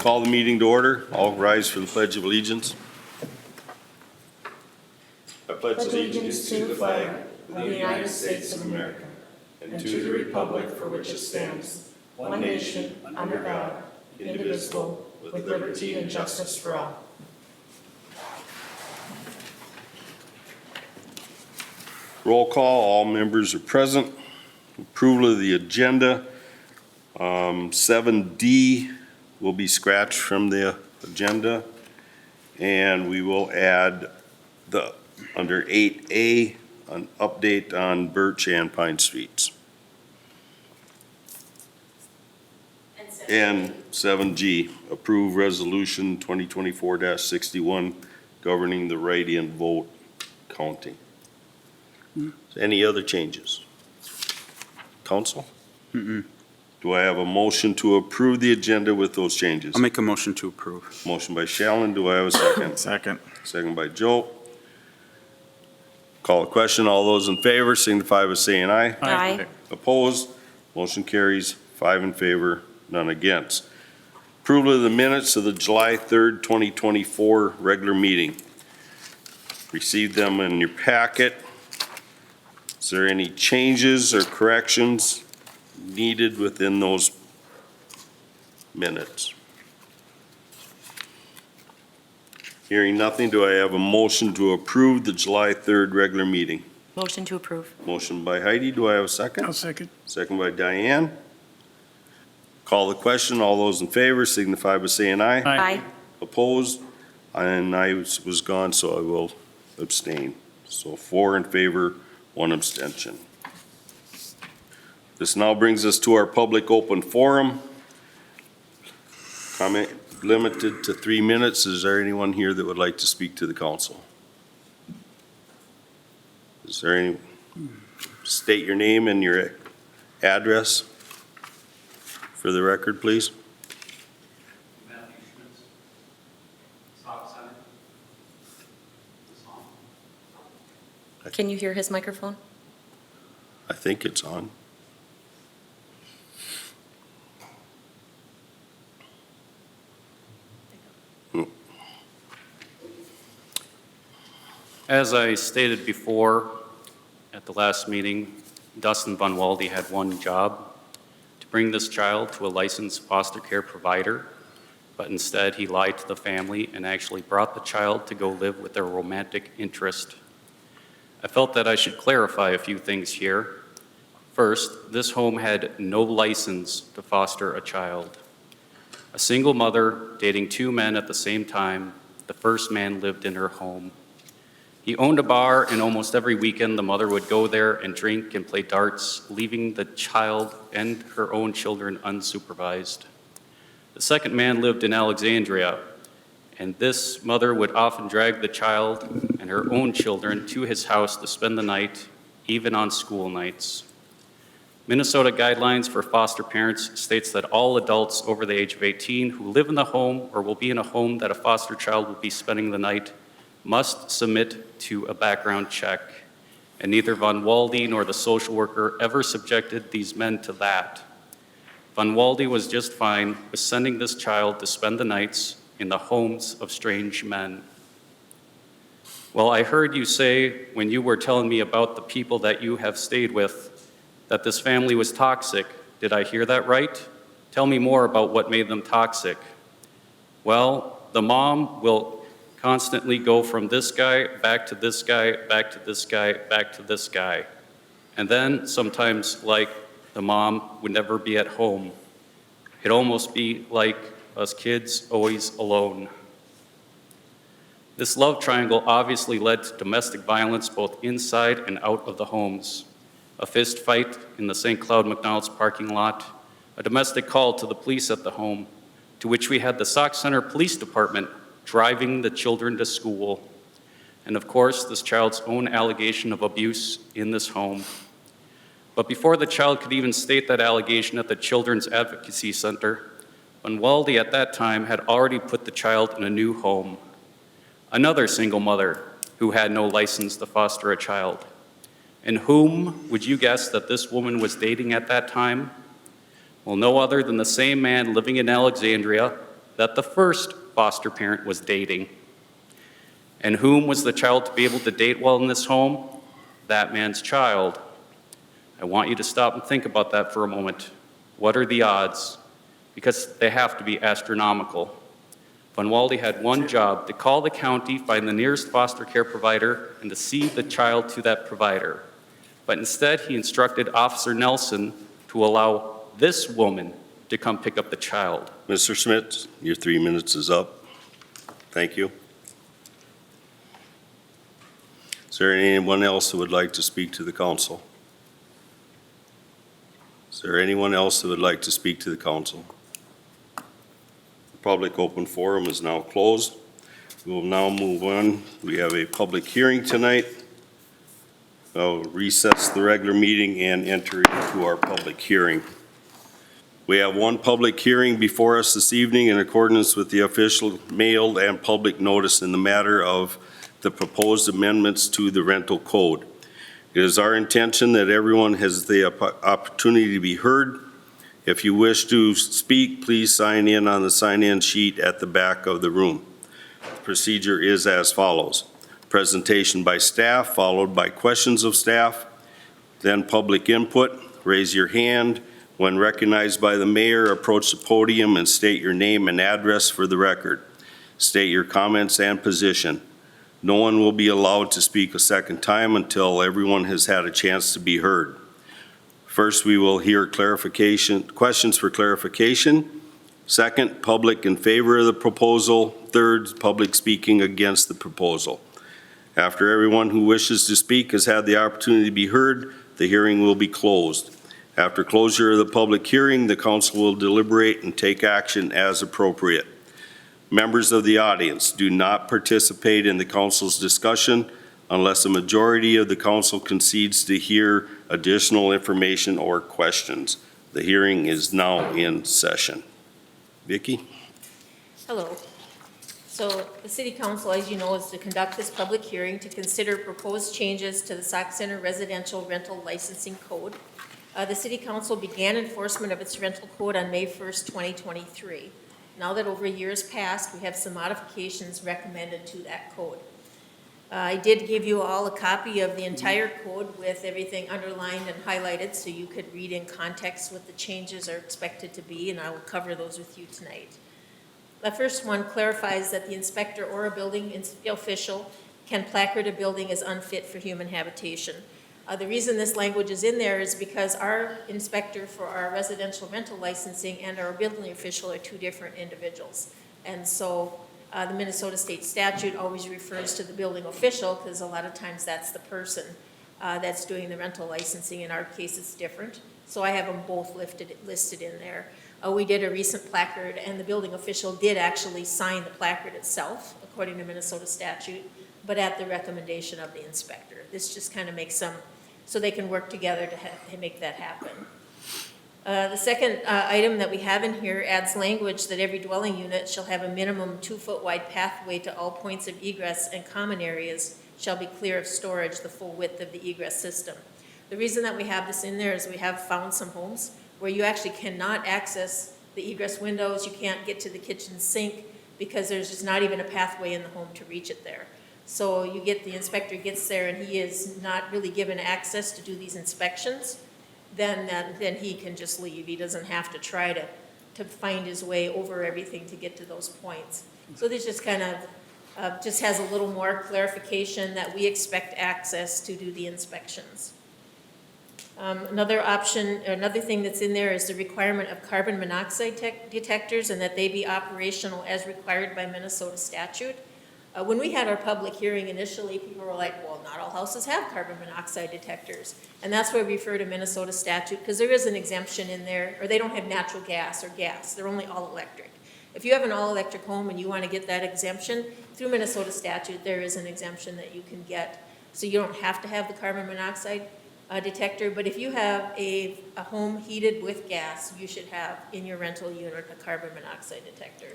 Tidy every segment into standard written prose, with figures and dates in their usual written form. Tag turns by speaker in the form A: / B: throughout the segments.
A: Call the meeting to order. All rise for the Pledge of Allegiance. I pledge
B: allegiance to the flag of the United States of America and to the republic for which it stands, one nation, under God, indivisible, with liberty and justice for all.
A: Roll call. All members are present. Approval of the agenda. 7D will be scratched from the agenda. And we will add under 8A, an update on Birch and Pine Streets. And 7G, approve resolution 2024-61 governing the write-in vote counting. Any other changes? Council? Do I have a motion to approve the agenda with those changes?
C: I'll make a motion to approve.
A: Motion by Shallen. Do I have a second?
C: Second.
A: Second by Joe. Call a question. All those in favor signify by saying aye.
B: Aye.
A: Opposed? Motion carries 5 in favor, none against. Approval of the minutes of the July 3rd, 2024 regular meeting. Received them in your packet. Is there any changes or corrections needed within those minutes? Hearing nothing, do I have a motion to approve the July 3rd regular meeting?
B: Motion to approve.
A: Motion by Heidi, do I have a second?
C: I'll second.
A: Second by Diane. Call the question, all those in favor signify by saying aye.
B: Aye.
A: Opposed? And I was gone, so I will abstain. So 4 in favor, 1 abstention. This now brings us to our public open forum. Comment limited to 3 minutes. Is there anyone here that would like to speak to the council? Is there any? State your name and your address for the record, please.
D: Matthew Schmitz, Sauk Center, Sauk.
B: Can you hear his microphone?
A: I think it's on.
D: As I stated before at the last meeting, Dustin Van Walde had one job: to bring this child to a licensed foster care provider, but instead he lied to the family and actually brought the child to go live with their romantic interest. I felt that I should clarify a few things here. First, this home had no license to foster a child. A single mother dating 2 men at the same time, the first man lived in her home. He owned a bar, and almost every weekend the mother would go there and drink and play darts, leaving the child and her own children unsupervised. The second man lived in Alexandria, and this mother would often drag the child and her own children to his house to spend the night, even on school nights. Minnesota guidelines for foster parents states that all adults over the age of 18 who live in the home or will be in a home that a foster child will be spending the night must submit to a background check, and neither Van Walde nor the social worker ever subjected these men to that. Van Walde was just fine with sending this child to spend the nights in the homes of strange men. Well, I heard you say when you were telling me about the people that you have stayed with that this family was toxic. Did I hear that right? Tell me more about what made them toxic. Well, the mom will constantly go from this guy, back to this guy, back to this guy, back to this guy. And then sometimes, like, the mom would never be at home. It'd almost be like us kids always alone. This love triangle obviously led to domestic violence both inside and out of the homes. A fist fight in the St. Cloud McDonald's parking lot, a domestic call to the police at the home, to which we had the Sauk Center Police Department driving the children to school, and of course, this child's own allegation of abuse in this home. But before the child could even state that allegation at the Children's Advocacy Center, Van Walde at that time had already put the child in a new home. Another single mother who had no license to foster a child. And whom would you guess that this woman was dating at that time? Well, no other than the same man living in Alexandria that the first foster parent was dating. And whom was the child to be able to date while in this home? That man's child. I want you to stop and think about that for a moment. What are the odds? Because they have to be astronomical. Van Walde had one job: to call the county, find the nearest foster care provider, and to see the child to that provider. But instead, he instructed Officer Nelson to allow this woman to come pick up the child.
A: Mr. Schmidt, your 3 minutes is up. Thank you. Is there anyone else who would like to speak to the council? Is there anyone else who would like to speak to the council? The public open forum is now closed. We will now move on. We have a public hearing tonight. I'll recess the regular meeting and enter into our public hearing. We have one public hearing before us this evening in accordance with the official mailed and public notice in the matter of the proposed amendments to the rental code. It is our intention that everyone has the opportunity to be heard. If you wish to speak, please sign in on the sign-in sheet at the back of the room. The procedure is as follows: presentation by staff, followed by questions of staff, then public input. Raise your hand. When recognized by the mayor, approach the podium and state your name and address for the record. State your comments and position. No one will be allowed to speak a second time until everyone has had a chance to be heard. First, we will hear questions for clarification. Second, public in favor of the proposal. Third, public speaking against the proposal. After everyone who wishes to speak has had the opportunity to be heard, the hearing will be closed. After closure of the public hearing, the council will deliberate and take action as appropriate. Members of the audience do not participate in the council's discussion unless a majority of the council concedes to hear additional information or questions. The hearing is now in session. Vicki?
B: Hello. So the City Council, as you know, is to conduct this public hearing to consider proposed changes to the Sauk Center Residential Rental Licensing Code. The City Council began enforcement of its rental code on May 1st, 2023. Now that over a year has passed, we have some modifications recommended to that code. I did give you all a copy of the entire code with everything underlined and highlighted so you could read in context what the changes are expected to be, and I will cover those with you tonight. The first one clarifies that the inspector or a building official can placard a building as unfit for human habitation. The reason this language is in there is because our inspector for our residential rental licensing and our building official are two different individuals. And so the Minnesota state statute always refers to the building official because a lot of times that's the person that's doing the rental licensing. In our case, it's different. So I have them both listed in there. We did a recent placard, and the building official did actually sign the placard itself, according to Minnesota statute, but at the recommendation of the inspector. This just kind of makes some, so they can work together to make that happen. The second item that we have in here adds language that every dwelling unit shall have a minimum 2-foot wide pathway to all points of egress, and common areas shall be clear of storage the full width of the egress system. The reason that we have this in there is we have found some homes where you actually cannot access the egress windows, you can't get to the kitchen sink because there's just not even a pathway in the home to reach it there. So you get, the inspector gets there and he is not really given access to do these inspections, then he can just leave. He doesn't have to try to find his way over everything to get to those points. So this just kind of just has a little more clarification that we expect access to do the inspections. Another option, another thing that's in there is the requirement of carbon monoxide detectors and that they be operational as required by Minnesota statute. When we had our public hearing initially, people were like, well, not all houses have carbon monoxide detectors. And that's why we refer to Minnesota statute, because there is an exemption in there, or they don't have natural gas or gas. They're only all electric. If you have an all-electric home and you want to get that exemption, through Minnesota statute, there is an exemption that you can get. So you don't have to have the carbon monoxide detector, but if you have a home heated with gas, you should have in your rental unit a carbon monoxide detector.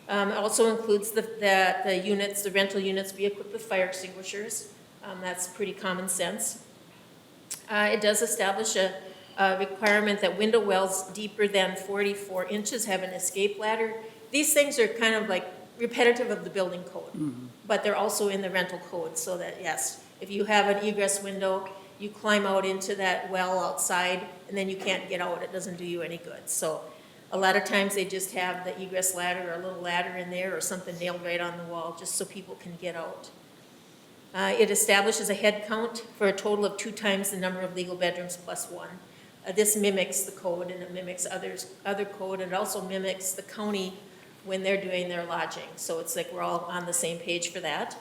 B: It also includes the rental units be equipped with fire extinguishers. That's pretty common sense. It does establish a requirement that window wells deeper than 44 inches have an escape ladder these things are kind of like repetitive of the building code, but they're also in the rental code, so that, yes, if you have an egress window, you climb out into that well outside, and then you can't get out, it doesn't do you any good. So a lot of times they just have the egress ladder or a little ladder in there or something nailed right on the wall, just so people can get out. It establishes a head count for a total of 2 times the number of legal bedrooms plus 1. This mimics the code, and it mimics other code, and it also mimics the county when they're doing their lodging. So it's like we're all on the same page for that.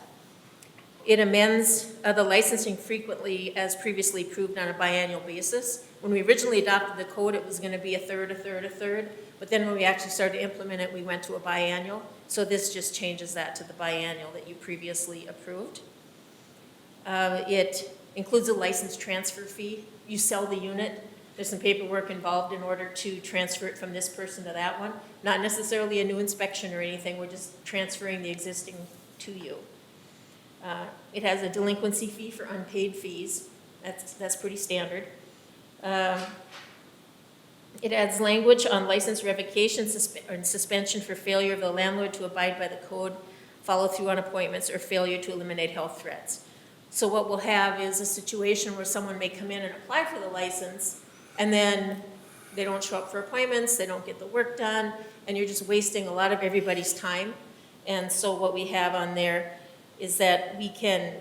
B: It amends the licensing frequently as previously approved on a biannual basis. When we originally adopted the code, it was going to be a third, but then when we actually started to implement it, we went to a biannual. So this just changes that to the biannual that you previously approved. It includes a license transfer fee. You sell the unit, there's some paperwork involved in order to transfer it from this person to that one. Not necessarily a new inspection or anything, we're just transferring the existing to you. It has a delinquency fee for unpaid fees. That's pretty standard. It adds language on license revocation and suspension for failure of the landlord to abide by the code, follow through on appointments, or failure to eliminate health threats. So what we'll have is a situation where someone may come in and apply for the license, and then they don't show up for appointments, they don't get the work done, and you're just wasting a lot of everybody's time. And so what we have on there is that we can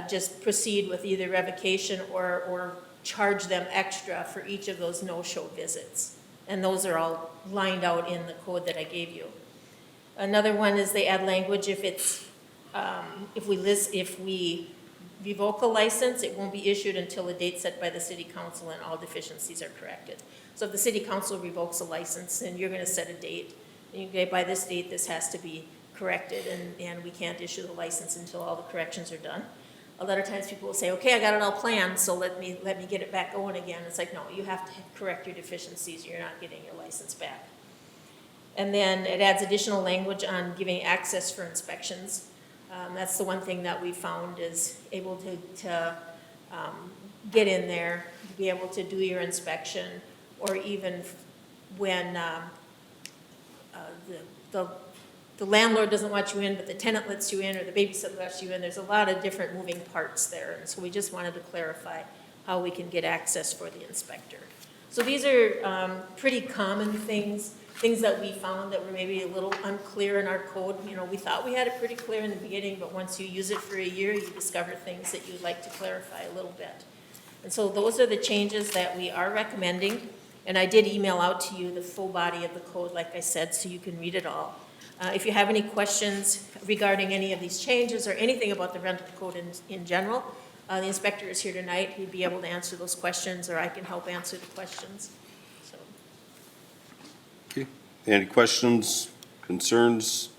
B: just proceed with either revocation or charge them extra for each of those no-show visits. And those are all lined out in the code that I gave you. Another one is they add language if it's, if we revoke a license, it won't be issued until a date set by the city council and all deficiencies are corrected. So if the city council revokes a license, then you're gonna set a date, and you say by this date, this has to be corrected, and we can't issue the license until all the corrections are done. A lot of times people will say, okay, I got it all planned, so let me get it back going again. It's like, no, you have to correct your deficiencies, you're not getting your license back. And then it adds additional language on giving access for inspections. That's the one thing that we found is able to get in there, to be able to do your inspection, or even when the landlord doesn't want you in, but the tenant lets you in, or the babysitter lets you in. There's a lot of different moving parts there, and so we just wanted to clarify how we can get access for the inspector. So these are pretty common things that we found that were maybe a little unclear in our code. You know, we thought we had it pretty clear in the beginning, but once you use it for a year, you discover things that you'd like to clarify a little bit. And so those are the changes that we are recommending, and I did email out to you the full body of the code, like I said, so you can read it all. If you have any questions regarding any of these changes or anything about the rental code in general, the inspector is here tonight. He'd be able to answer those questions, or I can help answer the questions. So.
A: Okay. Any questions, concerns?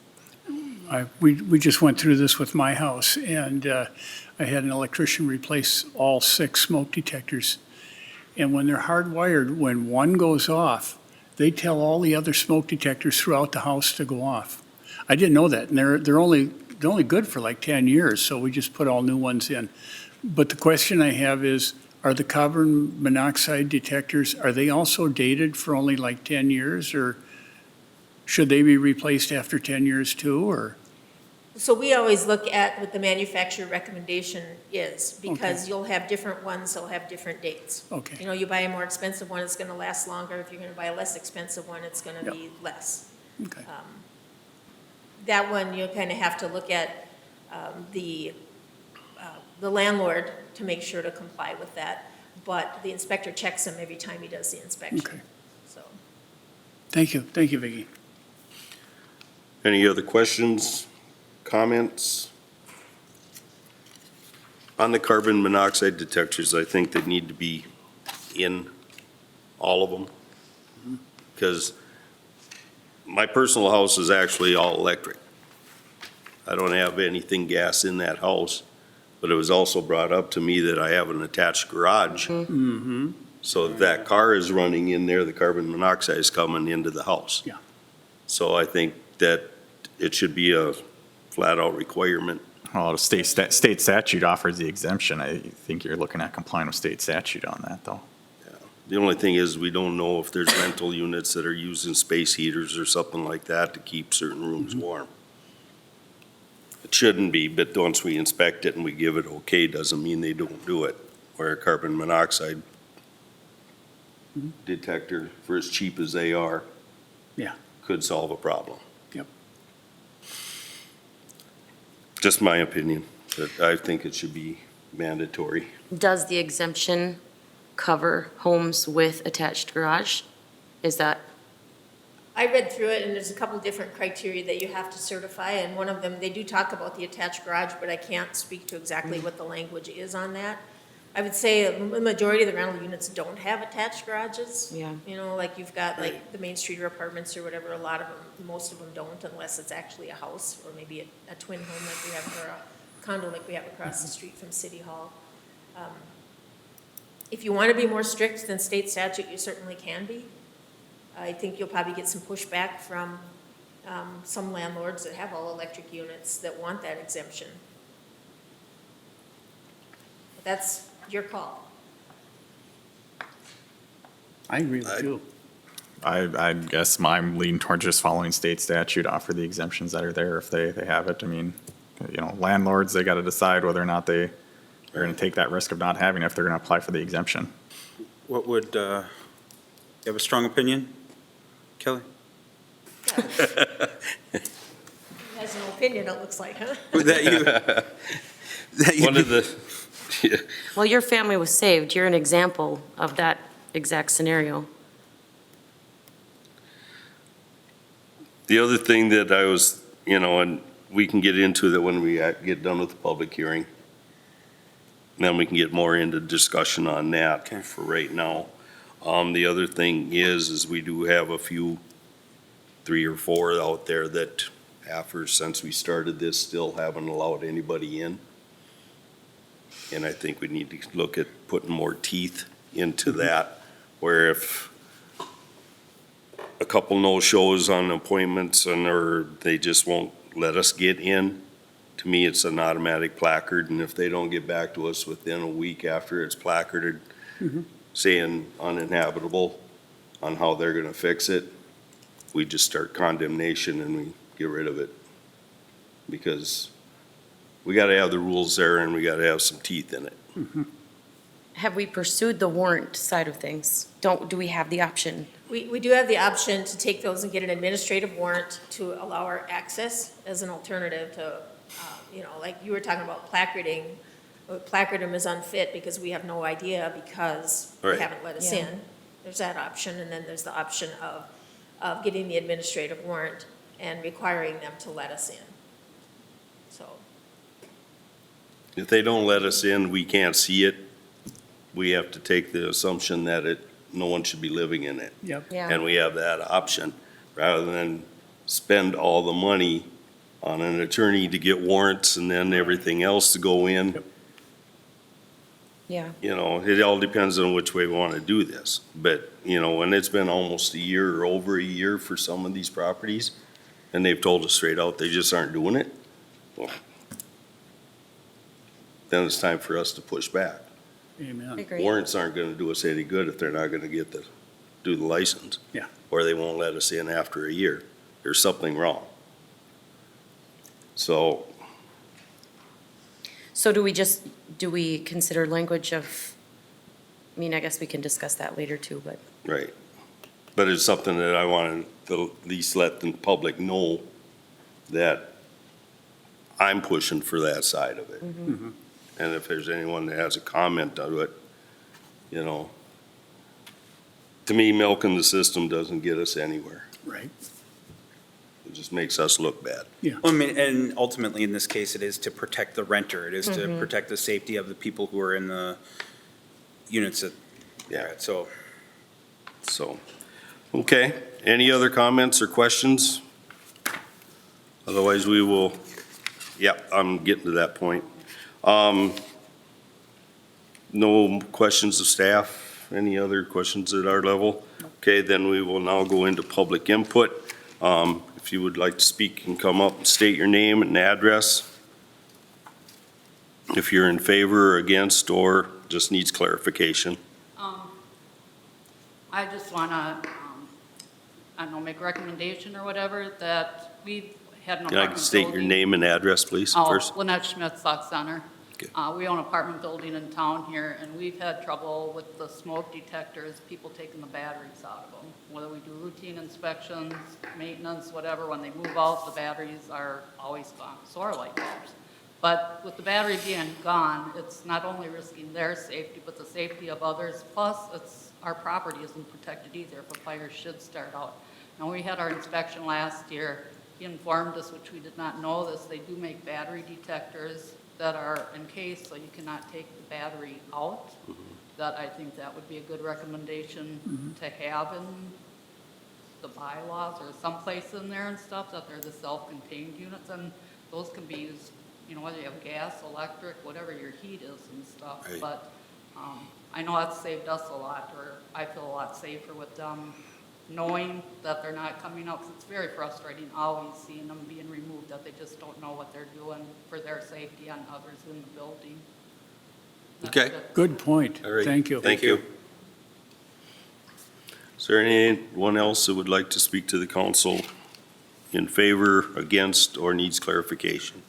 C: We just went through this with my house, and I had an electrician replace all 6 smoke detectors. And when they're hardwired, when one goes off, they tell all the other smoke detectors throughout the house to go off. I didn't know that, and they're only good for like 10 years, so we just put all new ones in. But the question I have is, are the carbon monoxide detectors, are they also dated for only like 10 years, or should they be replaced after 10 years too, or?
B: So we always look at what the manufacturer recommendation is, because you'll have different ones, they'll have different dates.
C: Okay.
B: You know, you buy a more expensive one, it's gonna last longer. If you're gonna buy a less expensive one, it's gonna be less.
C: Okay.
B: That one, you kind of have to look at the landlord to make sure to comply with that, but the inspector checks them every time he does the inspection.
C: Okay.
B: So.
C: Thank you, Vicki.
A: Any other questions, comments? On the carbon monoxide detectors, I think they need to be in all of them. Because my personal house is actually all electric. I don't have anything gas in that house, but it was also brought up to me that I have an attached garage. So if that car is running in there, the carbon monoxide is coming into the house.
C: Yeah.
A: So I think that it should be a flat-out requirement.
E: Well, the state statute offers the exemption. I think you're looking at complying with state statute on that, though.
A: The only thing is, we don't know if there's rental units that are using space heaters or something like that to keep certain rooms warm. It shouldn't be, but once we inspect it and we give it okay, doesn't mean they don't do it. Where a carbon monoxide detector, for as cheap as they are,
C: Yeah.
A: could solve a problem.
C: Yep.
A: Just my opinion, but I think it should be mandatory.
B: Does the exemption cover homes with attached garage? Is that,
E: I read through it, and there's a couple different criteria that you have to certify, and one of them, they do talk about the attached garage, but I can't speak to exactly what the language is on that. I would say the majority of the rental units don't have attached garages.
B: Yeah.
E: You know, like you've got like the Main Street apartments or whatever, a lot of them, most of them don't unless it's actually a house or maybe a twin home like we have, or a condo like we have across the street from City Hall. If you want to be more strict than state statute, you certainly can be. I think you'll probably get some pushback from some landlords that have all electric units that want that exemption. But that's your call.
C: I agree with you.
F: I guess I'm leaning towards just following state statute, offer the exemptions that are there if they have it. I mean, you know, landlords, they got to decide whether or not they are going to take that risk of not having it if they're going to apply for the exemption.
G: What would, you have a strong opinion, Kelly?
E: He has an opinion, it looks like, huh?
G: That you, that you-
A: One of the,
B: well, your family was saved. You're an example of that exact scenario.
A: the other thing that I was, and we can get into that when we get done with the public hearing. Then we can get more into discussion on that for right now. The other thing is we do have a few, 3 or 4 out there that after, since we started this, still haven't allowed anybody in. And I think we need to look at putting more teeth into that, where if a couple no-shows on appointments or they just won't let us get in, to me, it's an automatic placard, and if they don't get back to us within a week after it's placarded, saying uninhabitable on how they're gonna fix it, we just start condemnation and we get rid of it. Because we gotta have the rules there and we gotta have some teeth in it.
B: Have we pursued the warrant side of things? Do we have the option?
E: We do have the option to take those and get an administrative warrant to allow our access as an alternative to, like you were talking about placarding. Placard them is unfit because we have no idea because they
A: Right.
E: haven't let us
B: Yeah.
E: in. There's that option, and then there's the option of getting the administrative warrant and requiring them to let us in. So,
A: If they don't let us in, we can't see it. We have to take the assumption that no one should be living in it.
C: Yep.
B: Yeah.
A: And we have that option, rather than spend all the money on an attorney to get warrants and then everything else to go in.
B: Yeah.
A: It all depends on which way we want to do this. But, when it's been almost a year or over a year for some of these properties, and they've told us straight out they just aren't doing it, well, then it's time for us to push back.
C: Amen.
B: Agree.
A: Warrants aren't going to do us any good if they're not going to do the license.
C: Yeah.
A: Or they won't let us in after a year. There's something wrong. So,
B: So do we consider language of, I guess we can discuss that later too, but.
A: right. But it's something that I want to at least let the public know that I'm pushing for that side of it. And if there's anyone that has a comment on it, to me, milking the system doesn't get us anywhere.
C: Right.
A: It just makes us look bad.
G: Well, I mean, and ultimately, in this case, it is to protect the renter. It is to protect the safety of the people who are in the units that,
A: Yeah.
G: so.
A: So, okay, any other comments or questions? Otherwise, we will, I'm getting to that point. No questions of staff? Any other questions at our level? Okay, then we will now go into public input. If you would like to speak, you can come up and state your name and address. If you're in favor or against, or just needs clarification.
H: I just want to, I don't know, make a recommendation or whatever, that we had an
A: Can I
H: apartment
A: state your
H: building.
A: name and address, please, first?
H: Oh, Lynette Schmidt, Sauk Center.
A: Okay.
H: We own an apartment building in town here, and we've had trouble with the smoke detectors, people taking the batteries out of them. Whether we do routine inspections, maintenance, whatever, when they move out, the batteries are always gone, so are light bulbs. But with the battery being gone, it's not only risking their safety, but the safety of others. Plus, our property isn't protected either if a fire should start out. Now, we had our inspection last year. He informed us, which we did not know this, they do make battery detectors that are encased so you cannot take the battery out. That I think that would be a good recommendation to have in the bylaws or someplace in there and stuff, that they're the self-contained units, and those can be used, you know, whether you have gas, electric, whatever your heat is and stuff.
A: Right.
H: But I know that's saved us a lot, or I feel a lot safer with them knowing that they're not coming out, 'cause it's very frustrating always seeing them being removed, that they just don't know what they're doing for their safety and others in the building. That's
A: Okay.
H: it.
C: Good point.
A: All right.
C: Thank you.
A: Thank you. Is there anyone else that would like to speak to the council in favor, against, or needs clarification?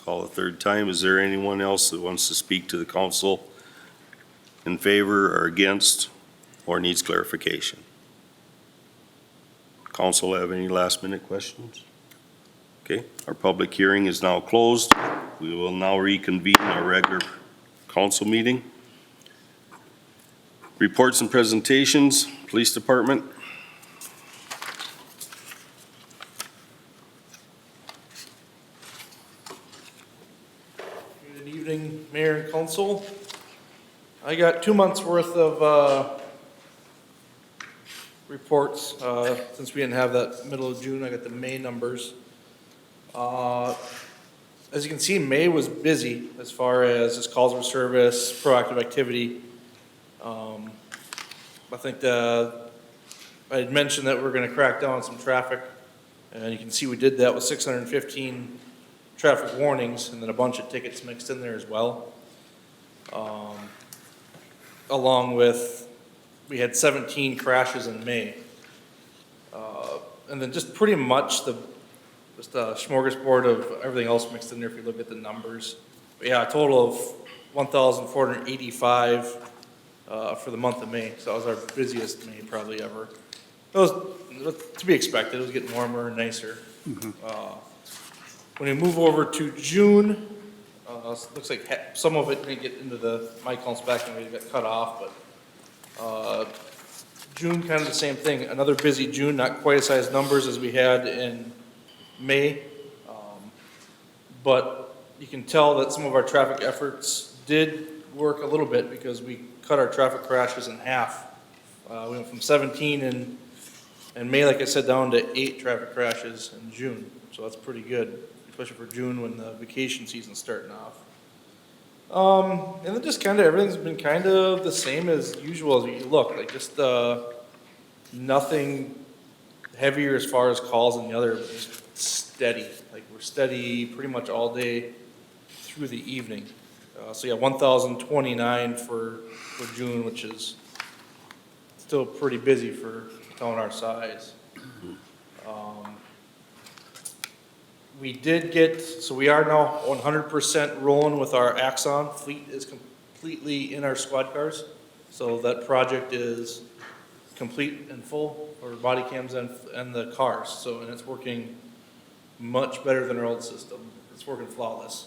A: Call a third time. Is there anyone else that wants to speak to the council in favor or against, or needs clarification? Council have any last minute questions? Okay, our public hearing is now closed. We will now reconvene our regular council meeting. Reports and presentations, Police Department.
I: Good evening, Mayor and Council. I got 2 months' worth of reports. Since we didn't have that middle of June, I got the May numbers. As you can see, May was busy as far as just calls for service, proactive activity. I think I had mentioned that we're gonna crack down on some traffic, and you can see we did that with 615 traffic warnings, and then a bunch of tickets mixed in there as well. Along with, we had 17 crashes in May. And then just pretty much just a smorgasbord of everything else mixed in there if you look at the numbers. But yeah, a total of 1,485 for the month of May, so that was our busiest May probably ever. It was to be expected, it was getting warmer and nicer. When we move over to June, looks like some of it may get into my counts back and we got cut off, but June, kind of the same thing. Another busy June, not quite as high as numbers as we had in May. But you can tell that some of our traffic efforts did work a little bit because we cut our traffic crashes in half. We went from 17 in May, like I said, down to 8 traffic crashes in June. So that's pretty good, especially for June when the vacation season's starting off. And then just kind of everything's been kind of the same as usual as you look, like just nothing heavier as far as calls than the other, but just steady. Like we're steady pretty much all day through the evening. So yeah, 1,029 for June, which is still pretty busy for a town our size. We did get, so we are now 100% rolling with our Axon. Fleet is completely in our squad cars. So that project is complete and full for body cams and the cars. So, and it's working much better than our old system. It's working flawless.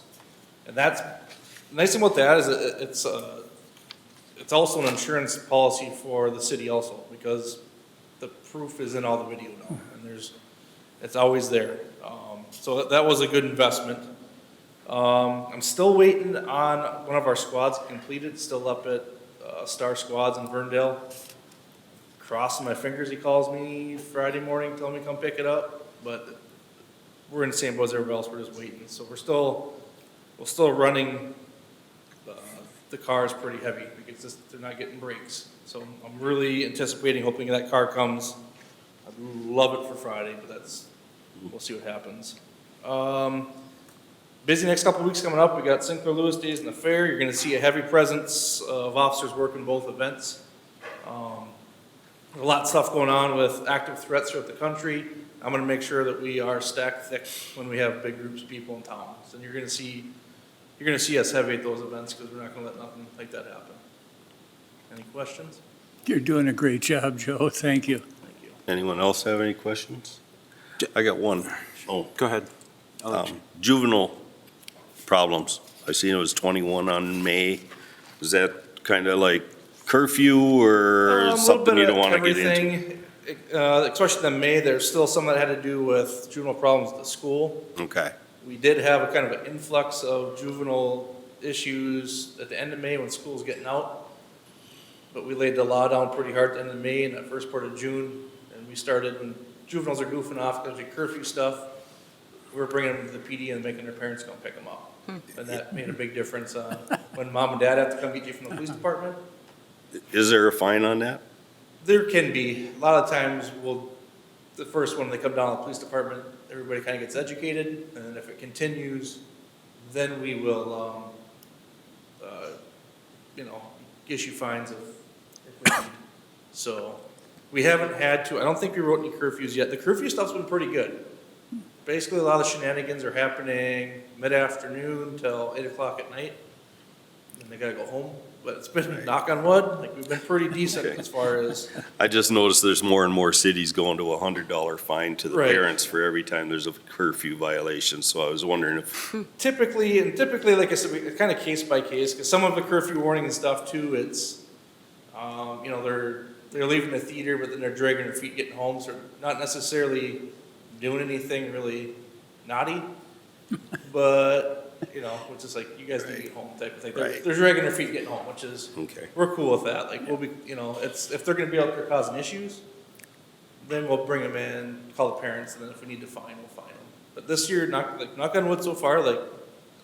I: And that's, the nice thing about that is it's also an insurance policy for the city also, because the proof is in all the video now, and it's always there. So that was a good investment. I'm still waiting on one of our squads completed, still up at Star Squads in Verndale. Crossing my fingers, he calls me Friday morning, telling me to come pick it up, but we're in the same boat as everybody else, we're just waiting. So we're still running the cars pretty heavy because they're not getting brakes. So I'm really anticipating, hoping that car comes. I'd love it for Friday, but we'll see what happens. busy next couple of weeks coming up. We got St. Clair Lewis Days and the fair. You're gonna see a heavy presence of officers working both events. A lot of stuff going on with active threats throughout the country. I'm gonna make sure that we are stacked thick when we have big groups of people in town. So you're gonna see us heavy at those events because we're not gonna let nothing like that happen. Any questions?
C: You're doing a great job, Joe. Thank you.
I: Thank you.
A: Anyone else have any questions? I got one. Oh,
G: Go ahead.
A: juvenile problems. I seen it was 21 on May. Is that kind of like curfew or
I: A little
A: something
I: bit
A: you don't
I: of
A: want to get into?
I: everything. Especially in May, there's still some that had to do with juvenile problems at the school.
A: Okay,
I: We did have a kind of an influx of juvenile issues at the end of May when school was getting out. But we laid the law down pretty hard at the end of May and that first part of June. And we started, when juveniles are goofing off because of curfew stuff, we were bringing them to the PD and making their parents come pick them up. And that made a big difference. When mom and dad have to come get you from the police department,
A: is there a fine on that?
I: there can be. A lot of times, the first one, they come down to the police department, everybody kind of gets educated, and then if it continues, then we will, issue fines if we need. So, we haven't had to, I don't think we wrote any curfews yet. The curfew stuff's been pretty good. Basically, a lot of shenanigans are happening mid-afternoon till 8 o'clock at night, and they gotta go home. But it's been, knock on wood, like, we've been pretty decent
A: Okay.
I: as far as,
A: I just noticed there's more and more cities going to a $100 fine to the
I: Right.
A: parents for every time there's a curfew violation, so I was wondering if,
I: typically, like I said, it's kind of case by case, because some of the curfew warning and stuff too, it's, they're leaving the theater, but then they're dragging their feet getting home, so they're not necessarily doing anything really naughty, but, which is like, you guys need to get home type of thing.
A: Right.
I: They're dragging their feet getting home, which is,
A: okay,
I: we're cool with that, like, we'll be, it's, if they're gonna be out there causing issues, then we'll bring them in, call the parents, and then if we need to fine, we'll fine them. But this year, knock on wood so far, like,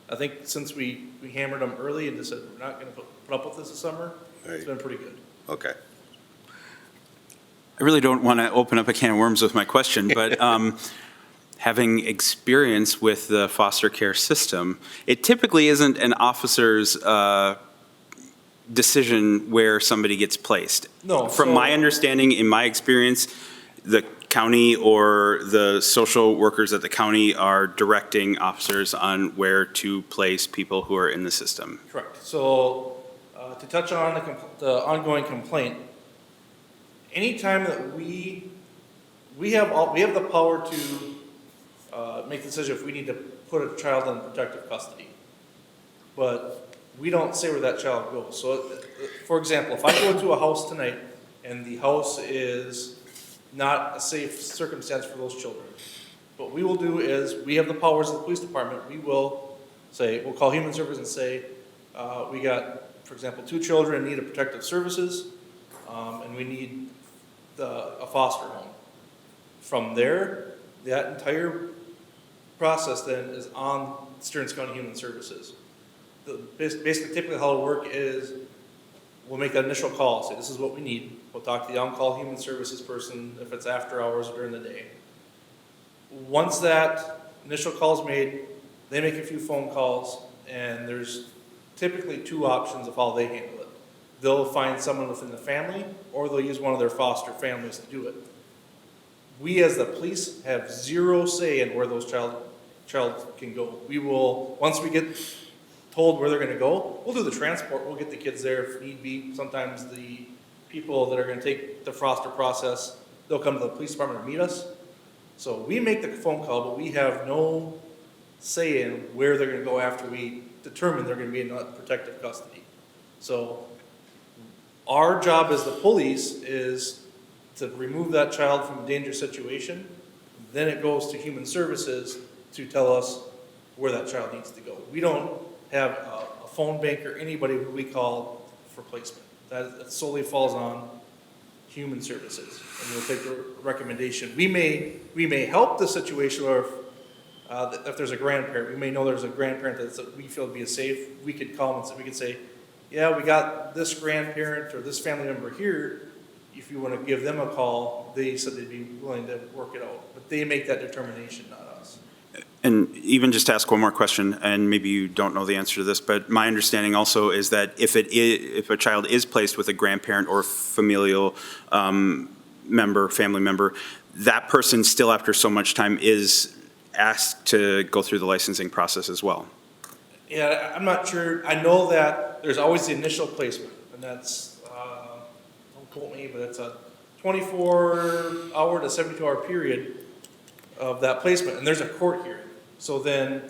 I: I think since we hammered them early and just said, we're not gonna put up with this summer,
A: right,
I: it's been pretty good.
A: okay.
G: I really don't want to open up a can of worms with my question, but having experience with the foster care system, it typically isn't an officer's decision where somebody gets placed.
I: No,
G: From
I: so-
G: my understanding, in my experience, the county or the social workers at the county are directing officers on where to place people who are in the system.
I: Correct. So, to touch on the ongoing complaint, anytime that we have the power to make the decision if we need to put a child in protective custody. But we don't say where that child goes. So, for example, if I go to a house tonight and the house is not a safe circumstance for those children, what we will do is, we have the powers of the police department, we'll call human services and say, we got, for example, 2 children in need of protective services, and we need a foster home. From there, that entire process then is on Stearns County Human Services. Basically, typically how it'll work is, we'll make that initial call, say this is what we need. We'll talk to the on-call human services person if it's after hours or during the day. Once that initial call is made, they make a few phone calls, and there's typically 2 options of how they handle it. They'll find someone within the family, or they'll use one of their foster families to do it. We as the police have 0 say in where those child can go. We will, once we get told where they're gonna go, we'll do the transport, we'll get the kids there if need be. Sometimes the people that are gonna take the foster process, they'll come to the police department to meet us. So we make the phone call, but we have no say in where they're gonna go after we determine they're gonna be in protective custody. So our job as the police is to remove that child from a dangerous situation. Then it goes to human services to tell us where that child needs to go. We don't have a phone bank or anybody who we call for placement. That solely falls on human services, and we'll take the recommendation. We may help the situation where if there's a grandparent, we may know there's a grandparent that we feel would be safe. We could call them and we could say, yeah, we got this grandparent or this family member here. If you want to give them a call, they said they'd be willing to work it out. But they make that determination, not us.
G: And even just to ask one more question, and maybe you don't know the answer to this, but my understanding also is that if a child is placed with a grandparent or familial family member, that person still after so much time is asked to go through the licensing process as well.
I: Yeah, I'm not sure. I know that there's always the initial placement, and that's, don't quote me, but it's a 24-hour to 72-hour period of that placement, and there's a court hearing. So then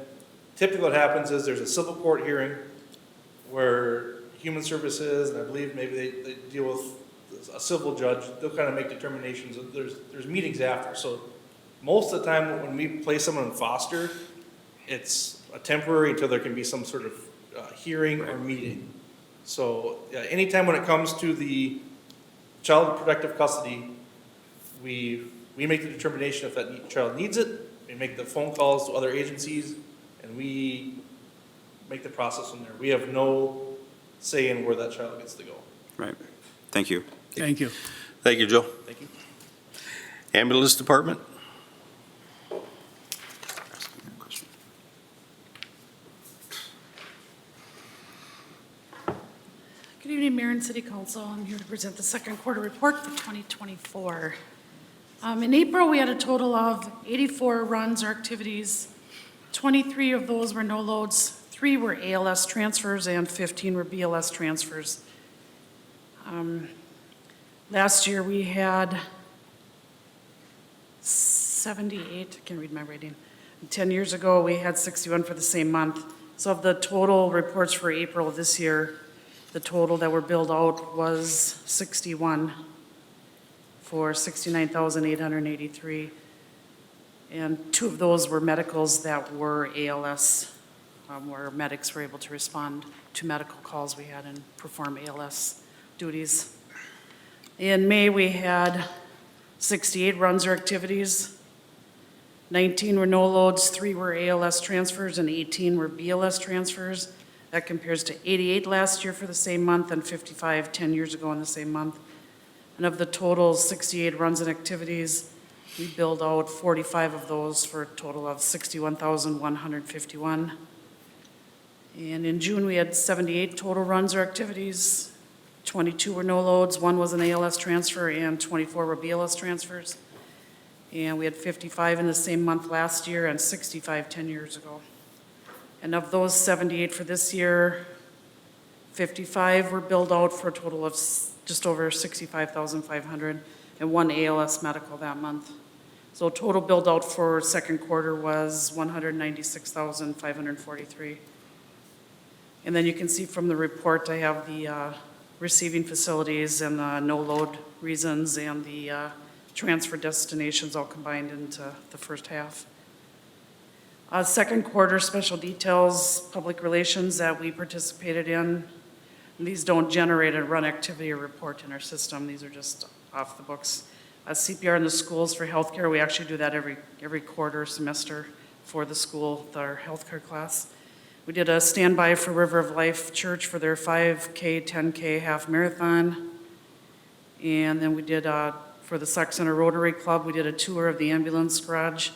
I: typically what happens is there's a civil court hearing where Human Services, and I believe maybe they deal with a civil judge, they'll kind of make determinations. There's meetings after. So most of the time when we place someone in foster, it's a temporary until there can be some sort of hearing or meeting. So anytime when it comes to the child protective custody, we make the determination if that child needs it. We make the phone calls to other agencies, and we make the process from there. We have no say in where that child gets to go.
G: Right. Thank you.
C: Thank you.
A: Thank you, Joe.
I: Thank you.
A: Ambulance Department?
J: Good evening, Mayor and City Council. I'm here to present the second quarter report for 2024. In April, we had a total of 84 runs or activities. 23 of those were no loads, 3 were ALS transfers, and 15 were BLS transfers. Last year, we had 78, I can't read my writing. 10 years ago, we had 61 for the same month. So of the total reports for April of this year, the total that were billed out was 61 for $69,883. And 2 of those were medicals that were ALS, where medics were able to respond to medical calls we had and perform ALS duties. In May, we had 68 runs or activities. 19 were no loads, 3 were ALS transfers, and 18 were BLS transfers. That compares to 88 last year for the same month and 55 10 years ago in the same month. And of the total 68 runs and activities, we billed out 45 of those for a total of $61,151. And in June, we had 78 total runs or activities. 22 were no loads, 1 was an ALS transfer, and 24 were BLS transfers. And we had 55 in the same month last year and 65 10 years ago. And of those 78 for this year, 55 were billed out for a total of just over $65,500 and 1 ALS medical that month. So total billed out for second quarter was $196,543. And then you can see from the report, I have the receiving facilities and the no load reasons and the transfer destinations all combined into the first half. Second quarter special details, public relations that we participated in. And these don't generate a run activity or report in our system. These are just off the books. CPR in the schools for healthcare, we actually do that every quarter semester for the school, our healthcare class. We did a standby for River of Life Church for their 5K, 10K half marathon. And then we did, for the Sauk Center Rotary Club, we did a tour of the ambulance garage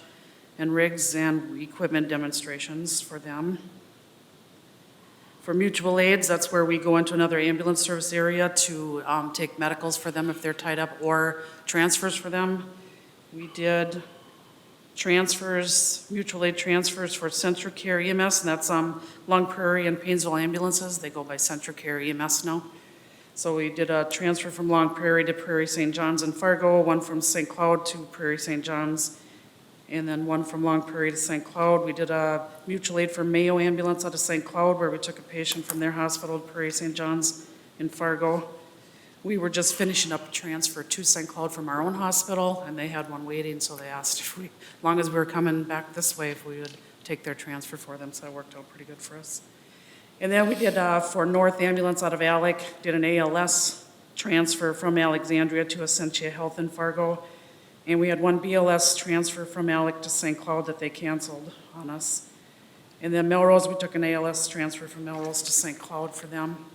J: and rigs and equipment demonstrations for them. For mutual aids, that's where we go into another ambulance service area to take medicals for them if they're tied up or transfers for them. We did transfers, mutual aid transfers for CentraCare EMS, and that's Long Prairie and Painesville ambulances. They go by CentraCare EMS now. So we did a transfer from Long Prairie to Prairie St. John's in Fargo, one from St. Cloud to Prairie St. John's, and then one from Long Prairie to St. Cloud. We did a mutual aid for Mayo Ambulance out of St. Cloud, where we took a patient from their hospital to Prairie St. John's in Fargo. We were just finishing up a transfer to St. Cloud from our own hospital, and they had one waiting, so they asked if we, as long as we were coming back this way, if we would take their transfer for them, so that worked out pretty good for us. And then we did, for North Ambulance out of Alec, did an ALS transfer from Alexandria to Essentia Health in Fargo. And we had one BLS transfer from Alec to St. Cloud that they canceled on us. And then Melrose, we took an ALS transfer from Melrose to St. Cloud for them.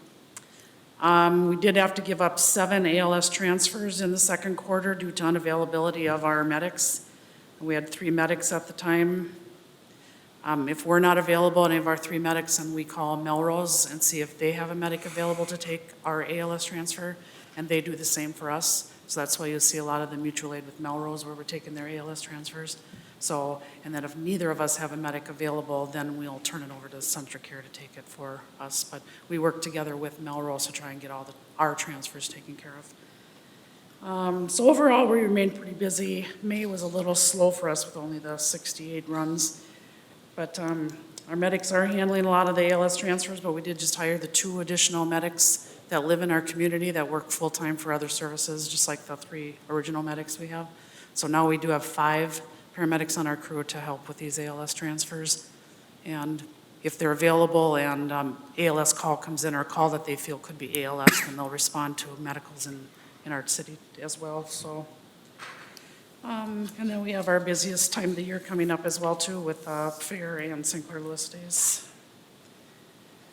J: We did have to give up 7 ALS transfers in the second quarter due to unavailability of our medics. We had 3 medics at the time. If we're not available, any of our 3 medics, and we call Melrose and see if they have a medic available to take our ALS transfer, and they do the same for us. So that's why you'll see a lot of the mutual aid with Melrose where we're taking their ALS transfers. So, and then if neither of us have a medic available, then we'll turn it over to Centricare to take it for us. But we work together with Melrose to try and get our transfers taken care of. So overall, we remained pretty busy. May was a little slow for us with only the 68 runs. But our medics are handling a lot of the ALS transfers, but we did just hire the 2 additional medics that live in our community that work full-time for other services, just like the 3 original medics we have. So now we do have 5 paramedics on our crew to help with these ALS transfers. And if they're available and ALS call comes in or a call that they feel could be ALS, then they'll respond to medicals in our city as well. So, and then we have our busiest time of the year coming up as well too with Fair and St. Clair Lewis Days.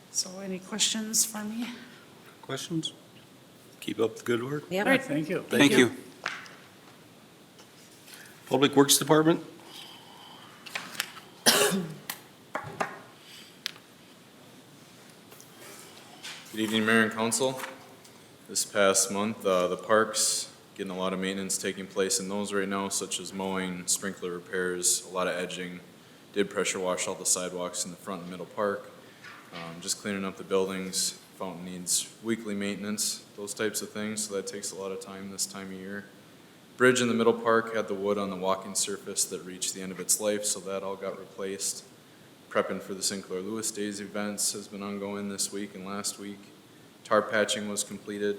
J: So any questions for me?
A: Questions? Keep up the good work.
J: All right, thank you.
G: Thank you.
A: Public Works Department?
K: Good evening, Mayor and Council. This past month, the parks, getting a lot of maintenance taking place in those right now, such as mowing, sprinkler repairs, a lot of edging. Did pressure wash all the sidewalks in the front and middle park. Just cleaning up the buildings. Fountain needs weekly maintenance, those types of things, so that takes a lot of time this time of year. Bridge in the middle park had the wood on the walking surface that reached the end of its life, so that all got replaced. Prepping for the St. Clair Lewis Days events has been ongoing this week and last week. Tar patching was completed.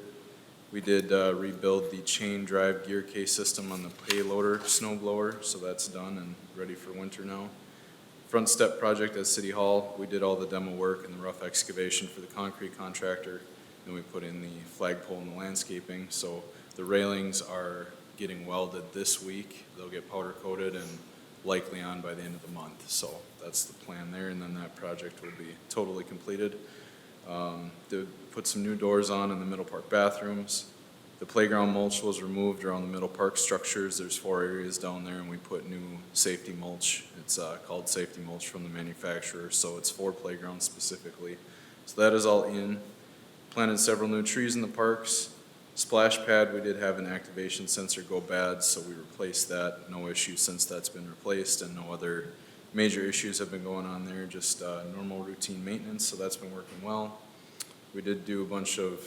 K: We did rebuild the chain drive gear case system on the payloader snow blower, so that's done and ready for winter now. Front step project at City Hall, we did all the demo work and the rough excavation for the concrete contractor. Then we put in the flagpole and the landscaping, so the railings are getting welded this week. They'll get powder coated and likely on by the end of the month. So that's the plan there, and then that project will be totally completed. To put some new doors on in the middle park bathrooms. The playground mulch was removed around the middle park structures. There's 4 areas down there, and we put new safety mulch. It's called safety mulch from the manufacturer, so it's for playgrounds specifically. So that is all in. Planted several new trees in the parks. Splash pad, we did have an activation sensor go bad, so we replaced that. No issue since that's been replaced, and no other major issues have been going on there, just normal routine maintenance, so that's been working well. We did do a bunch of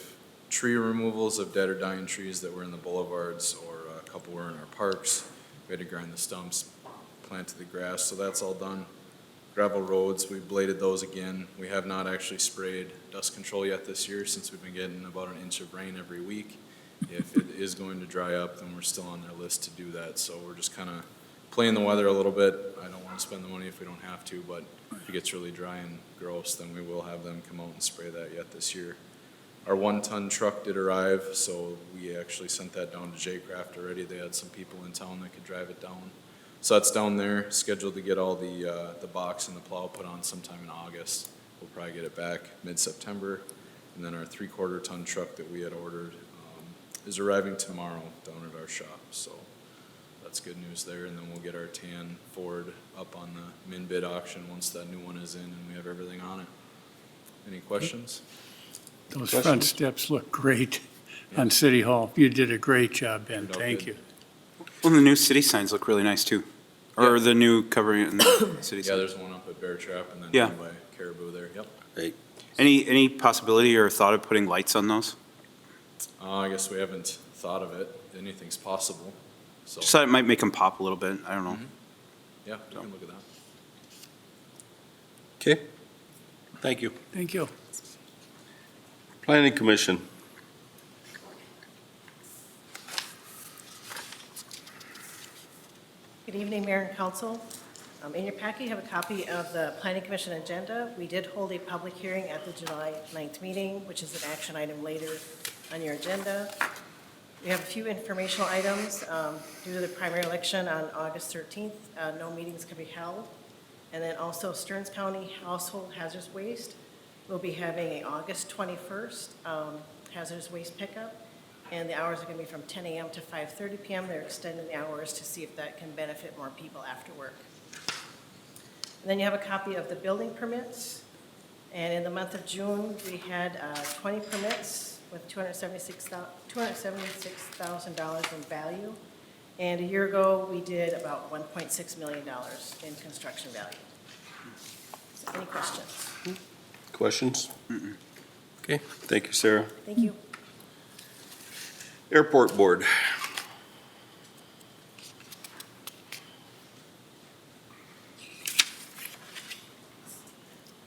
K: tree removals of dead or dying trees that were in the boulevards, or a couple were in our parks. We had to grind the stumps, planted the grass, so that's all done. Gravel roads, we bladed those again. We have not actually sprayed dust control yet this year since we've been getting about an inch of rain every week. If it is going to dry up, then we're still on their list to do that, so we're just kind of playing the weather a little bit. I don't want to spend the money if we don't have to, but if it gets really dry and gross, then we will have them come out and spray that yet this year. Our 1-ton truck did arrive, so we actually sent that down to J-Craft already. They had some people in town that could drive it down. So that's down there, scheduled to get all the box and the plow put on sometime in August. We'll probably get it back mid-September. And then our 3/4-ton truck that we had ordered is arriving tomorrow down at our shop. So that's good news there. And then we'll get our tan Ford up on the min bid auction once that new one is in and we have everything on it. Any questions?
C: Those front steps look great on City Hall. You did a great job, Ben.
K: Turned out
C: Thank
K: good.
C: you.
G: Well, the new city signs look really nice too. Or the new covering in the city
K: Yeah,
G: sign.
K: there's one up at Bear Trap and then
G: Yeah.
K: down by Caribou there. Yep.
A: Great.
G: Any possibility or thought of putting lights on those?
K: I guess we haven't thought of it. Anything's possible. So,
G: Just thought it might make them pop a little bit. I don't know.
K: yeah, we can look at that.
A: Okay. Thank you.
C: Thank you.
A: Planning Commission.
B: Good evening, Mayor and Council. In your packet, you have a copy of the Planning Commission agenda. We did hold a public hearing at the July 9th meeting, which is an action item later on your agenda. We have a few informational items. Due to the primary election on August 13th, no meetings can be held. And then also Stearns County Household Hazardous Waste will be having a August 21st hazardous waste pickup. And the hours are going to be from 10 a.m. to 5:30 p.m. They're extending the hours to see if that can benefit more people after work. And then you have a copy of the building permits. And in the month of June, we had 20 permits with $276,000 in value. And a year ago, we did about $1.6 million in construction value. So any questions?
A: Questions? Okay, thank you, Sarah.
B: Thank you.
A: Airport Board.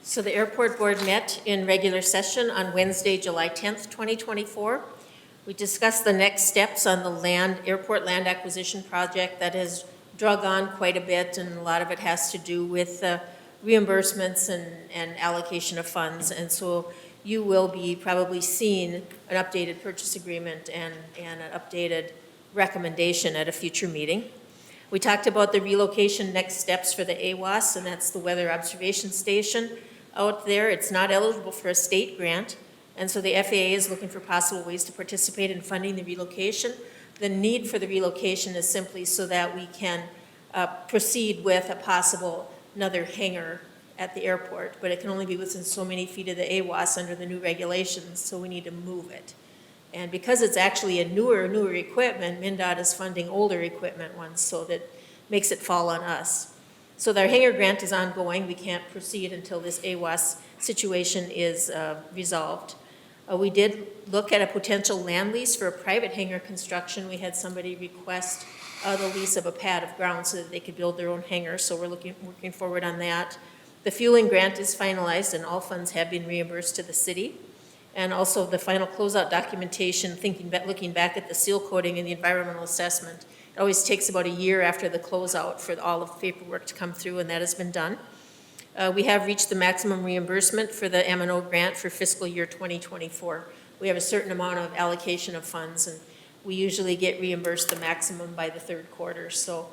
E: So the airport board met in regular session on Wednesday, July 10th, 2024. We discussed the next steps on the airport land acquisition project that has drug on quite a bit, and a lot of it has to do with reimbursements and allocation of funds. And so you will be probably seeing an updated purchase agreement and an updated recommendation at a future meeting. We talked about the relocation next steps for the AWAS, and that's the Weather Observation Station out there. It's not eligible for a state grant, and so the FAA is looking for possible ways to participate in funding the relocation. The need for the relocation is simply so that we can proceed with a possible another hangar at the airport, but it can only be within so many feet of the AWAS under the new regulations, so we need to move it. And because it's actually a newer equipment, MnDOT is funding older equipment ones, so that makes it fall on us. So their hangar grant is ongoing. We can't proceed until this AWAS situation is resolved. We did look at a potential land lease for a private hangar construction. We had somebody request the lease of a pad of ground so that they could build their own hangar, so we're working forward on that. The fueling grant is finalized and all funds have been reimbursed to the city. And also the final closeout documentation, looking back at the seal coating and the environmental assessment. It always takes about a year after the closeout for all of the paperwork to come through, and that has been done. We have reached the maximum reimbursement for the M&O grant for fiscal year 2024. We have a certain amount of allocation of funds, and we usually get reimbursed the maximum by the third quarter. So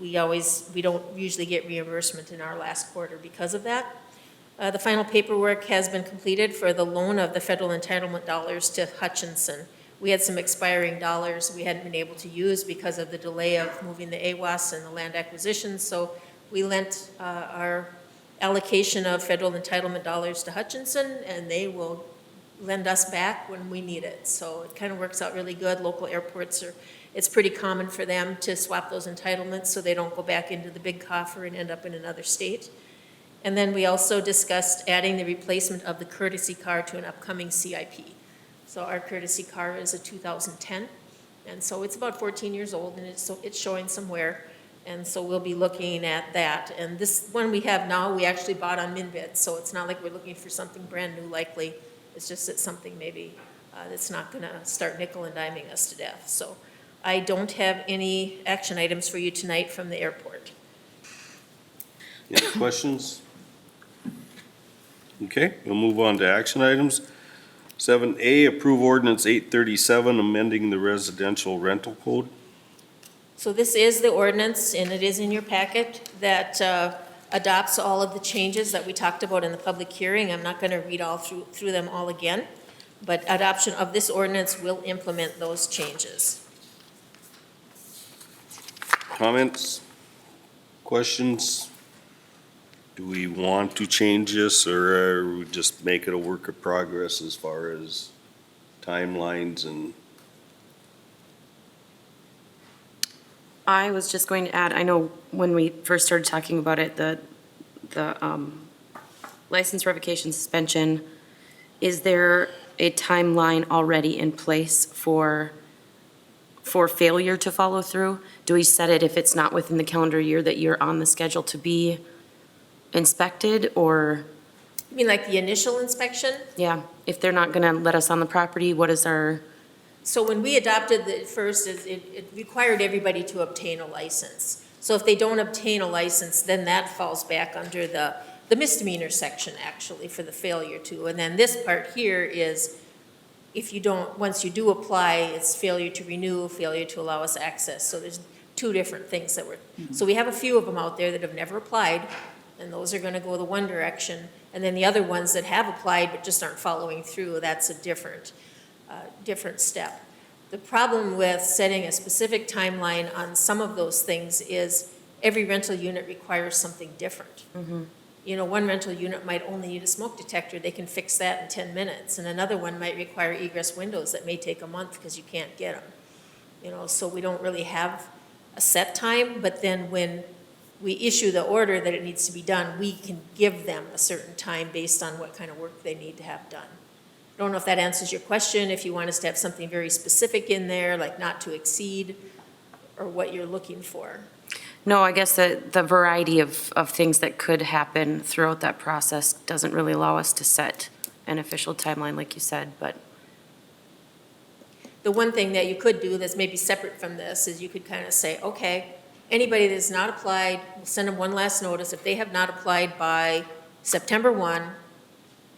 E: we don't usually get reimbursement in our last quarter because of that. The final paperwork has been completed for the loan of the federal entitlement dollars to Hutchinson. We had some expiring dollars we hadn't been able to use because of the delay of moving the AWAS and the land acquisition, so we lent our allocation of federal entitlement dollars to Hutchinson, and they will lend us back when we need it. So it kind of works out really good. Local airports it's pretty common for them to swap those entitlements so they don't go back into the big coffer and end up in another state. And then we also discussed adding the replacement of the courtesy car to an upcoming CIP. So our courtesy car is a 2010, and so it's about 14 years old, and it's showing some wear, and so we'll be looking at that. And this one we have now, we actually bought on MinBid, so it's not like we're looking for something brand new likely. It's just that something maybe that's not going to start nickel and diming us to death. So I don't have any action items for you tonight from the airport.
A: Any questions? Okay, we'll move on to action items. 7A, approve ordinance 837, amending the residential rental code.
E: So this is the ordinance, and it is in your packet, that adopts all of the changes that we talked about in the public hearing. I'm not going to read all through them all again, but adoption of this ordinance will implement those changes.
A: Comments? Questions? Do we want to change this, or we just make it a work of progress as far as timelines and?
L: I was just going to add, I know when we first started talking about it, the license revocation suspension, is there a timeline already in place for failure to follow through? Do we set it if it's not within the calendar year that you're on the schedule to be inspected, or?
E: You mean like the initial inspection?
L: Yeah, if they're not gonna let us on the property, what is our?
E: So when we adopted the first, it required everybody to obtain a license. So if they don't obtain a license, then that falls back under the misdemeanor section, actually, for the failure to. And then this part here is, if you don't, once you do apply, it's failure to renew, failure to allow us access. So there's two different things that so we have a few of them out there that have never applied, and those are going to go the one direction. And then the other ones that have applied but just aren't following through, that's a different step. The problem with setting a specific timeline on some of those things is every rental unit requires something different. You know, one rental unit might only need a smoke detector, they can fix that in 10 minutes, and another one might require egress windows that may take a month because you can't get them. You know, so we don't really have a set time, but then when we issue the order that it needs to be done, we can give them a certain time based on what kind of work they need to have done. I don't know if that answers your question, if you want us to have something very specific in there, like not to exceed, or what you're looking for.
L: No, I guess the variety of things that could happen throughout that process doesn't really allow us to set an official timeline, like you said, but
E: The one thing that you could do that's maybe separate from this is you could kind of say, okay, anybody that's not applied, we'll send them one last notice. If they have not applied by September 1,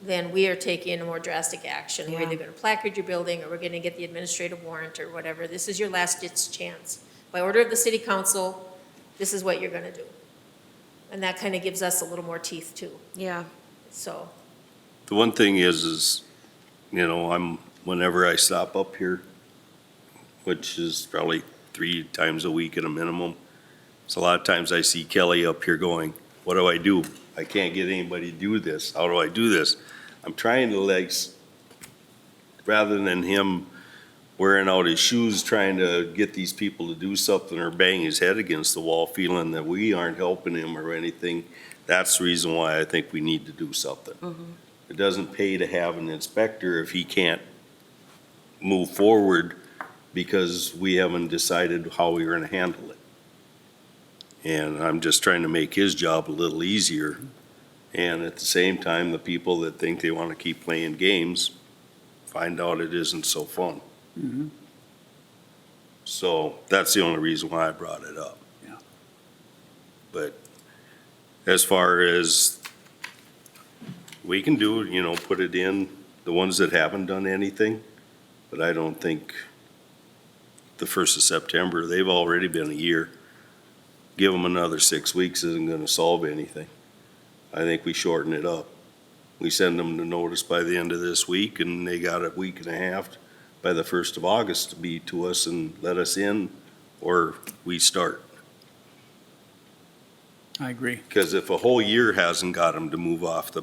E: then we are taking a more drastic action. We're either
L: Yeah.
E: going to placard your building, or we're going to get the administrative warrant or whatever. This is your last ditch chance. By order of the city council, this is what you're going to do. And that kind of gives us a little more teeth too.
L: yeah.
E: So,
A: The one thing is, you know, whenever I stop up here, which is probably 3 times a week at a minimum, so a lot of times I see Kelly up here going, what do I do? I can't get anybody to do this. How do I do this? I'm trying to rather than him wearing out his shoes trying to get these people to do something or bang his head against the wall, feeling that we aren't helping him or anything, that's the reason why I think we need to do something. It doesn't pay to have an inspector if he can't move forward because we haven't decided how we're gonna handle it. And I'm just trying to make his job a little easier. And at the same time, the people that think they wanna keep playing games find out it isn't so fun. So that's the only reason why I brought it up.
C: Yeah.
A: But as far as, we can do, you know, put it in, the ones that haven't done anything, but I don't think the 1st of September, they've already been a year. Give them another 6 weeks isn't gonna solve anything. I think we shorten it up. We send them the notice by the end of this week, and they got a week and a half by the 1st of August to be to us and let us in, or we start.
C: I agree.
A: Because if a whole year hasn't got them to move off the.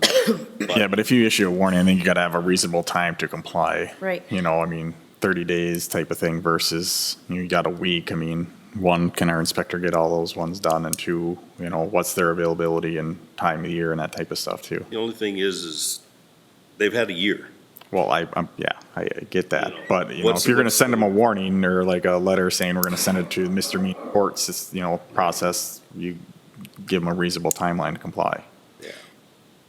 F: Yeah, but if you issue a warning, then you gotta have a reasonable time to comply.
L: Right.
F: You know, I mean, 30 days type of thing versus you got a week. I mean, 1, can our inspector get all those ones done? And 2, you know, what's their availability and time of year and that type of stuff too.
A: The only thing is they've had a year.
F: Well, I get that,
A: You know,
F: but, you know,
A: what's
F: if you're
A: the-
F: gonna send them a warning or like a letter saying we're gonna send it to Mr. Mean Courts, you know, process, you give them a reasonable timeline to comply.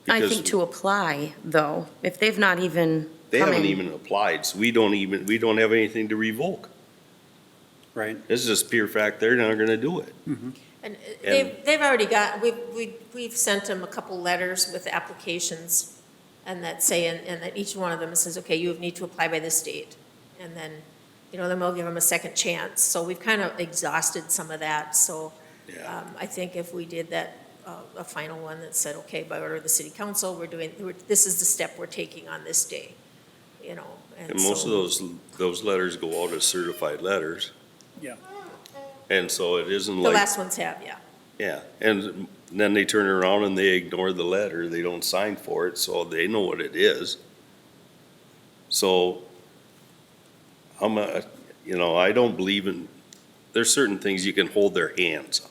L: I
A: Because
L: think to apply, though, if they've not even
A: they
L: come
A: haven't
L: in-
A: even applied, so we don't have anything to revoke.
B: Right.
A: This is just pure fact, they're not gonna do it.
E: and they've already got, we've sent them a couple letters with applications, and that say, and that each one of them says, okay, you need to apply by this date. And then, you know, then we'll give them a second chance. So we've kind of exhausted some of that, so
A: Yeah.
E: I think if we did that, a final one that said, okay, by order of the city council, this is the step we're taking on this day, you know,
A: And most of those letters go out as certified letters.
C: Yeah.
A: And so it isn't
E: The
A: like,
E: last ones have, yeah.
A: yeah, and then they turn around and they ignore the letter, they don't sign for it, so they know what it is. So, you know, I don't believe in, there's certain things you can hold their hands on,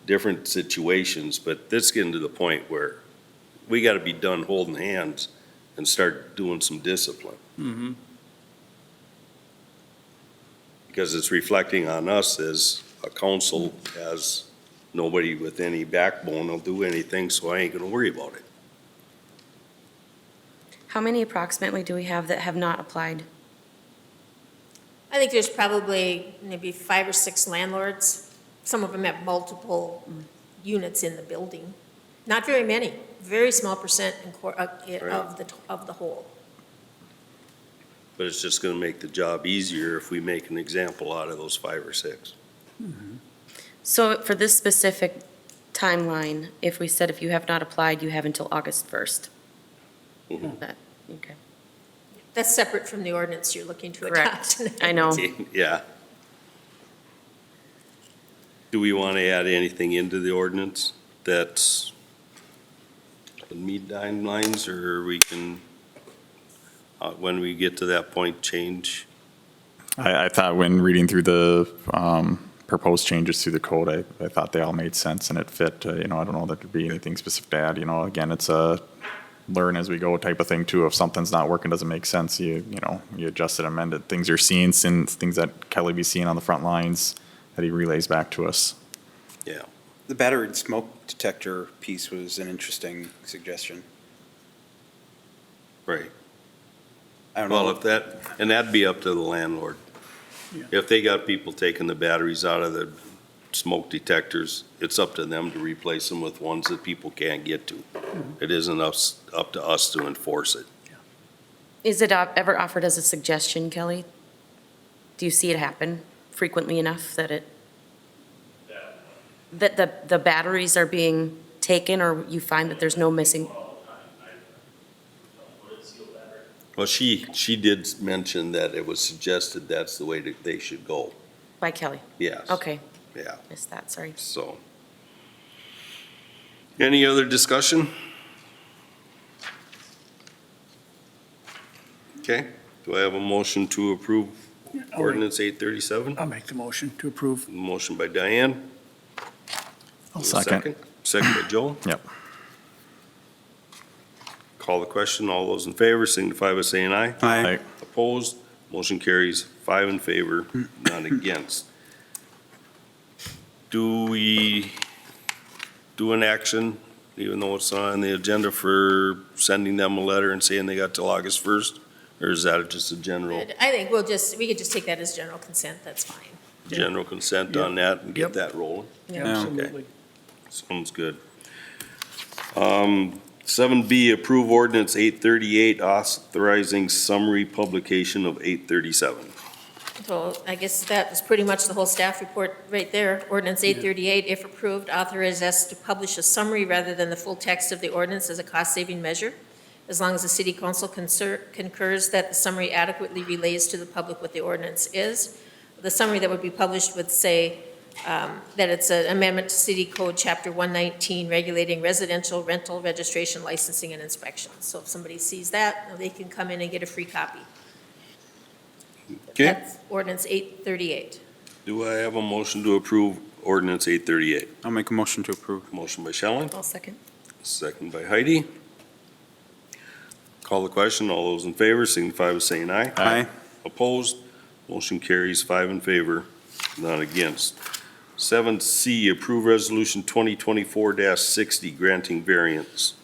A: different situations, but this getting to the point where we gotta be done holding hands and start doing some discipline. Because it's reflecting on us as a council, as nobody with any backbone will do anything, so I ain't gonna worry about it.
L: How many approximately do we have that have not applied?
E: I think there's probably maybe 5 or 6 landlords. Some of them have multiple units in the building. Not very many, very small percent of the whole.
A: But it's just gonna make the job easier if we make an example out of those 5 or 6.
L: So for this specific timeline, if we said if you have not applied, you have until August 1st?
A: Mhm.
L: That, okay.
E: That's separate from the ordinance you're looking to
L: Correct.
E: adopt.
L: I know.
A: Yeah, Do we want to add anything into the ordinance that's meet guidelines, or we can, when we get to that point, change?
F: I thought when reading through the proposed changes to the code, I thought they all made sense and it fit. I don't know that there'd be anything specific to add. Again, it's a learn as we go type of thing too. If something's not working, doesn't make sense, you adjust it, amend it. Things you're seeing, things that Kelly be seeing on the front lines that he relays back to us.
A: Yeah.
G: The battery smoke detector piece was an interesting suggestion.
A: Right.
G: I don't know.
A: Well, and that'd be up to the landlord.
C: Yeah.
A: If they got people taking the batteries out of the smoke detectors, it's up to them to replace them with ones that people can't get to. It isn't up to us to enforce it.
L: Is it ever offered as a suggestion, Kelly? Do you see it happen frequently enough that the batteries are being taken, or you find that there's no missing?
A: Well, she did mention that it was suggested that's the way that they should go.
L: By Kelly?
A: Yes.
L: Okay,
A: Yeah,
L: missed that, sorry.
A: so. Any other discussion? Okay, do I have a motion to approve ordinance 837?
C: I'll make the motion to approve.
A: Motion by Diane.
F: I'll
A: Do a
F: second.
A: Second by Joe.
F: Yep.
A: Call the question. All those in favor signify by saying aye.
G: Aye.
A: Opposed? Motion carries 5 in favor, none against. Do we do an action, even though it's not on the agenda, for sending them a letter and saying they got till August 1st? Or is that just a general
E: I think we could just take that as general consent, that's fine.
A: consent on that and get
C: Yep.
A: that rolling?
C: Absolutely.
A: Sounds good. 7B, approve ordinance 838, authorizing summary publication of 837.
E: So I guess that was pretty much the whole staff report right there. Ordinance 838, if approved, authorizes us to publish a summary rather than the full text of the ordinance as a cost-saving measure, as long as the city council concurs that the summary adequately relays to the public what the ordinance is. The summary that would be published would say that it's an amendment to City Code Chapter 119, regulating residential rental registration, licensing, and inspection. So if somebody sees that, they can come in and get a free copy.
A: Okay,
E: That's ordinance 838.
A: do I have a motion to approve ordinance 838?
G: I'll make a motion to approve.
A: Motion by Shelley,
L: I'll second.
A: second by Heidi. Call the question. All those in favor signify by saying aye.
G: Aye.
A: Opposed? Motion carries 5 in favor, none against. 7C, approve resolution 2024-60, granting variance.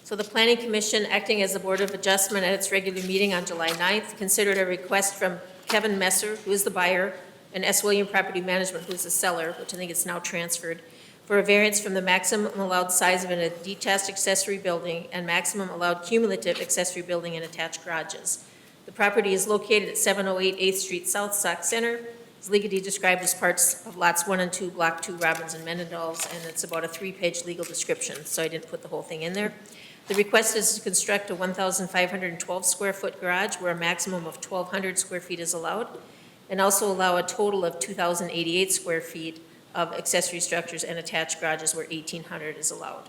E: So the Planning Commission, acting as the Board of Adjustment at its regular meeting on July 9th, considered a request from Kevin Messer, who is the buyer, and S. William Property Management, who is the seller, which I think is now transferred, for a variance from the maximum allowed size of a detached accessory building and maximum allowed cumulative accessory building and attached garages. The property is located at 708 8th Street South, Sauk Center. It's legally described as parts of lots 1 and 2, Block 2, Robbins and Mendenhall's, and it's about a 3-page legal description, so I didn't put the whole thing in there. The request is to construct a 1,512 square foot garage where a maximum of 1,200 square feet is allowed, and also allow a total of 2,088 square feet of accessory structures and attached garages where 1,800 is allowed.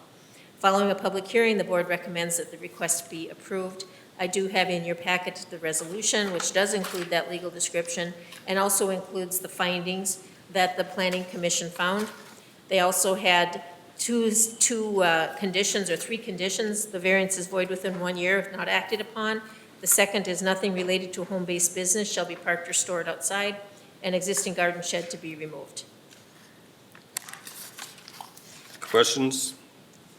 E: Following a public hearing, the board recommends that the request be approved. I do have in your packet the resolution, which does include that legal description and also includes the findings that the Planning Commission found. They also had two conditions or 3 conditions. The variance is void within 1 year if not acted upon. The second is nothing related to a home-based business shall be parked or stored outside, and existing garden shed to be removed.
A: Questions?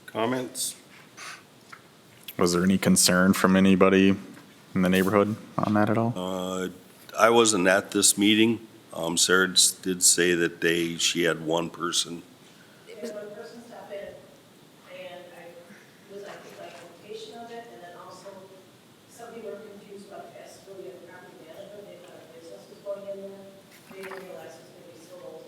A: Comments?
F: Was there any concern from anybody in the neighborhood on that at all?
A: I wasn't at this meeting. Sarah did say that she had one person.
B: It was one person stopped in, and I think, like, location of it, and then also, some people were confused about the possibility of property management, they thought a business was going in there, they didn't realize it was gonna be sold,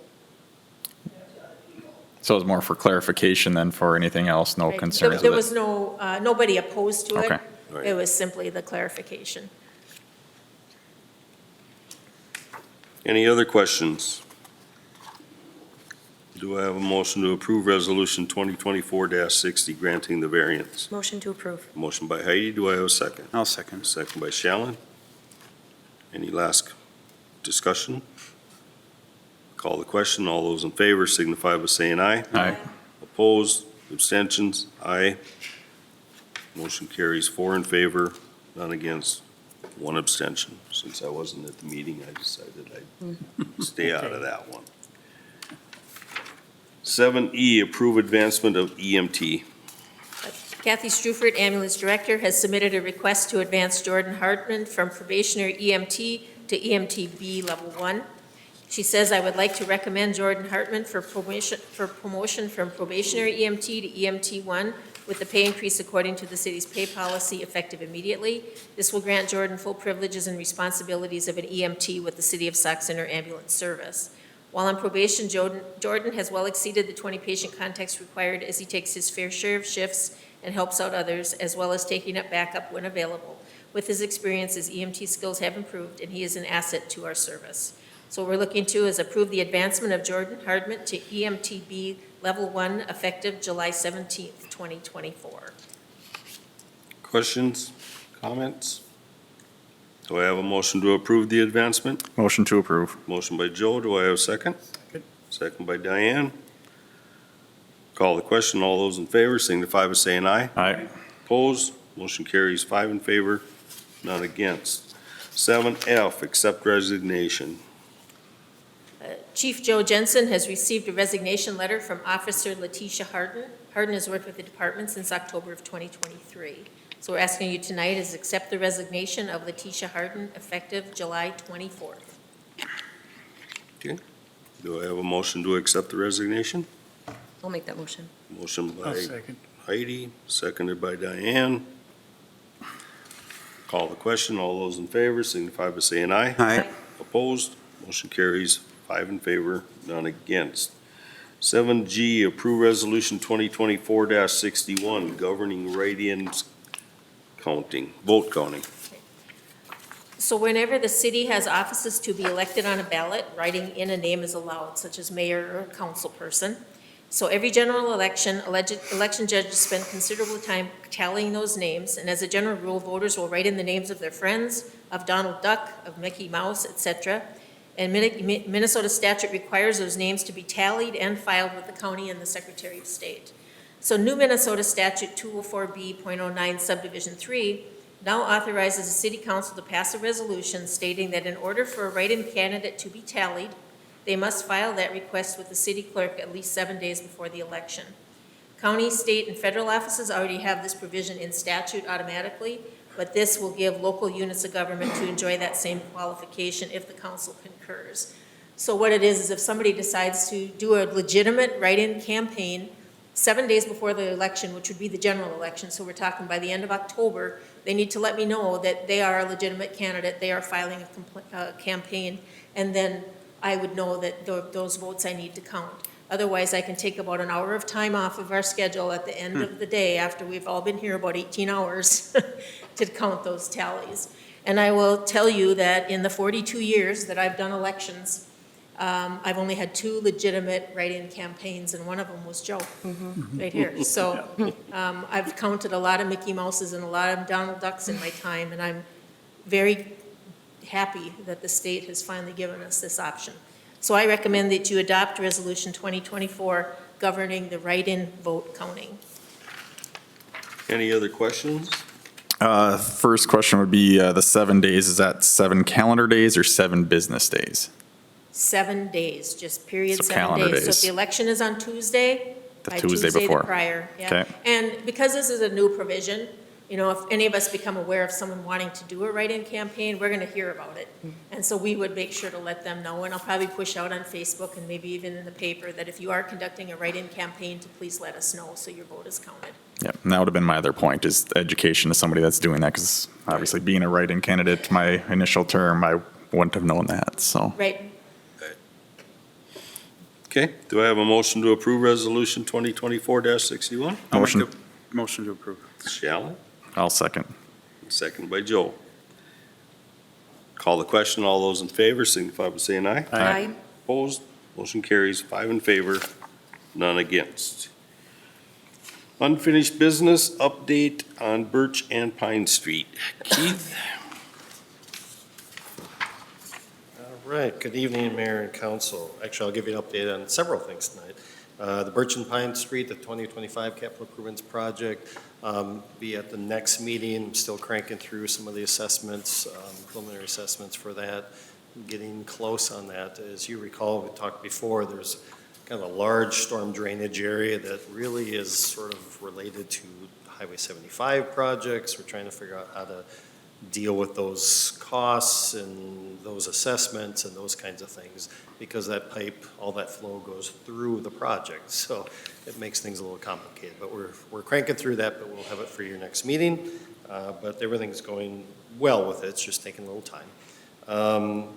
B: to other people.
F: So it was more for clarification than for anything else, no
E: Right.
F: concerns
E: There
F: with
E: was no, nobody opposed to it.
F: Okay.
A: Right.
E: It was simply the clarification.
A: Any other questions? Do I have a motion to approve Resolution 2024-60 granting the variance?
L: Motion to approve.
A: Motion by Heidi, do I have a second?
G: I'll second.
A: Second by Shallen. Any last discussion? Call the question. All those in favor signify by saying aye.
F: Aye.
A: Opposed, abstentions, aye. Motion carries 4 in favor, none against, 1 abstention. Since I wasn't at the meeting, I decided I'd stay out of that one. 7E, approve advancement of EMT.
E: Kathy Strufert, Ambulance Director, has submitted a request to advance Jordan Hartman from probationary EMT to EMT-B Level 1. She says, "I would like to recommend Jordan Hartman for promotion from probationary EMT to EMT-1 with the pay increase according to the city's pay policy effective immediately. This will grant Jordan full privileges and responsibilities of an EMT with the City of Sauk Center Ambulance Service. While on probation, Jordan has well exceeded the 20 patient contacts required as he takes his fair share of shifts and helps out others, as well as taking up backup when available. With his experience, his EMT skills have improved, and he is an asset to our service. So what we're looking to is approve the advancement of Jordan Hartman to EMT-B Level 1 effective July 17th, 2024.
A: Questions, comments? Do I have a motion to approve the advancement?
F: Motion to approve.
A: Motion by Joe, do I have a second? Second by Diane. Call the question. All those in favor signify by saying aye.
F: Aye.
A: Opposed, motion carries 5 in favor, none against. 7F, accept resignation.
E: Chief Joe Jensen has received a resignation letter from Officer Letitia Harden. Harden has worked with the department since October of 2023. So we're asking you tonight is accept the resignation of Letitia Harden effective July 24th.
A: Okay. Do I have a motion to accept the resignation?
L: I'll make that motion.
A: Motion
C: I'll
A: by
C: second.
A: Heidi, seconded by Diane. Call the question. All those in favor signify by saying aye.
G: Aye.
A: Opposed, motion carries 5 in favor, none against. 7G, approve resolution 2024-61 governing write-ins counting, vote counting.
E: So whenever the city has offices to be elected on a ballot, writing in a name is allowed, such as mayor or council person. So every general election, election judges spend considerable time tallying those names, and as a general rule, voters will write in the names of their friends, of Donald Duck, of Mickey Mouse, etc. And Minnesota statute requires those names to be tallied and filed with the county and the Secretary of State. So new Minnesota statute 204B.09 subdivision 3 now authorizes the city council to pass a resolution stating that in order for a write-in candidate to be tallied, they must file that request with the city clerk at least 7 days before the election. County, state, and federal offices already have this provision in statute automatically, but this will give local units of government to enjoy that same qualification if the council concurs. So what it is if somebody decides to do a legitimate write-in campaign 7 days before the election, which would be the general election, so we're talking by the end of October, they need to let me know that they are a legitimate candidate, they are filing a campaign, and then I would know that those votes I need to count. Otherwise, I can take about an hour of time off of our schedule at the end of the day after we've all been here about 18 hours to count those tallies. And I will tell you that in the 42 years that I've done elections, I've only had 2 legitimate write-in campaigns, and one of them was Joe, right here. So I've counted a lot of Mickey Mouses and a lot of Donald Ducks in my time, and I'm very happy that the state has finally given us this option. So I recommend that you adopt Resolution 2024 governing the write-in vote counting.
A: Any other questions?
F: First question would be the 7 days. Is that 7 calendar days or 7 business days?
E: 7 days, just period,
F: So
E: 7
F: calendar
E: days. So if
F: days.
E: the election is on Tuesday,
F: The
E: by
F: Tuesday
E: Tuesday the
F: before.
E: prior, yeah.
F: Okay.
E: And because this is a new provision, you know, if any of us become aware of someone wanting to do a write-in campaign, we're gonna hear about it. And so we would make sure to let them know, and I'll probably push out on Facebook and maybe even in the paper that if you are conducting a write-in campaign, to please let us know so your vote is counted.
F: Yeah, and that would have been my other point, is education to somebody that's doing that, because obviously being a write-in candidate my initial term, I wouldn't have known that, so.
E: Right,
A: Okay, do I have a motion to approve resolution 2024-61?
G: I'll make
F: Motion.
G: the motion to approve.
A: Shallen,
F: I'll second.
A: second by Joe. Call the question. All those in favor signify by saying aye.
L: Aye.
A: Opposed, motion carries 5 in favor, none against. Unfinished business update on Birch and Pine Street. Keith?
M: All right, good evening, Mayor and Council. Actually, I'll give you an update on several things tonight. The Birch and Pine Street, the 2025 Capital Improvements Project, be at the next meeting. I'm still cranking through some of the assessments, preliminary assessments for that, getting close on that. As you recall, we talked before, there's kind of a large storm drainage area that really is sort of related to Highway 75 projects. We're trying to figure out how to deal with those costs and those assessments and those kinds of things, because that pipe, all that flow goes through the project. So it makes things a little complicated, but we're cranking through that, but we'll have it for your next meeting. But everything's going well with it. It's just taking a little time.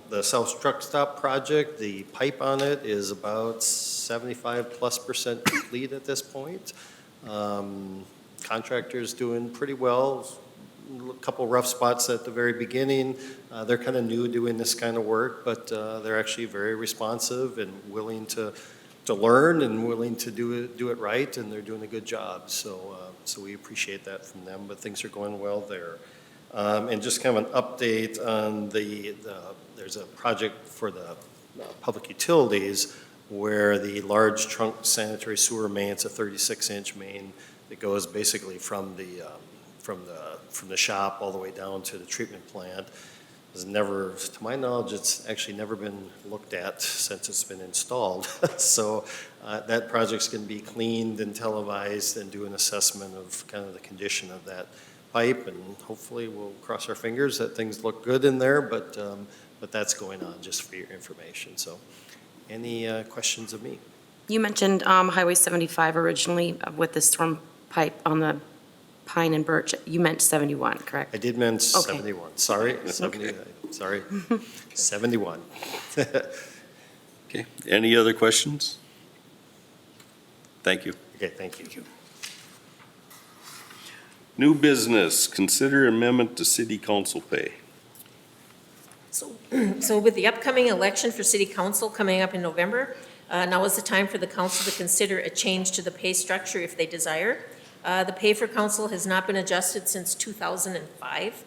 M: The South Truck Stop project, the pipe on it is about 75+% complete at this point. Contractor's doing pretty well. A couple rough spots at the very beginning. They're kind of new doing this kind of work, but they're actually very responsive and willing to learn and willing to do it right, and they're doing a good job. So we appreciate that from them, but things are going well there. And just kind of an update on there's a project for the public utilities where the large trunk sanitary sewer main, it's a 36-inch main that goes basically from the shop all the way down to the treatment plant. Has never, to my knowledge, it's actually never been looked at since it's been installed. So that project's going to be cleaned and televised and do an assessment of kind of the condition of that pipe, and hopefully we'll cross our fingers that things look good in there, but that's going on, just for your information. So any questions of me?
L: You mentioned Highway 75 originally with the storm pipe on the Pine and Birch. You meant 71, correct?
M: I did mention
L: Okay.
M: 71, sorry, 70, sorry, 71.
A: Okay, any other questions? Thank you.
M: Okay, thank you.
A: New business, consider amendment to city council pay.
E: So with the upcoming election for city council coming up in November, now is the time for the council to consider a change to the pay structure if they desire. The pay for council has not been adjusted since 2005.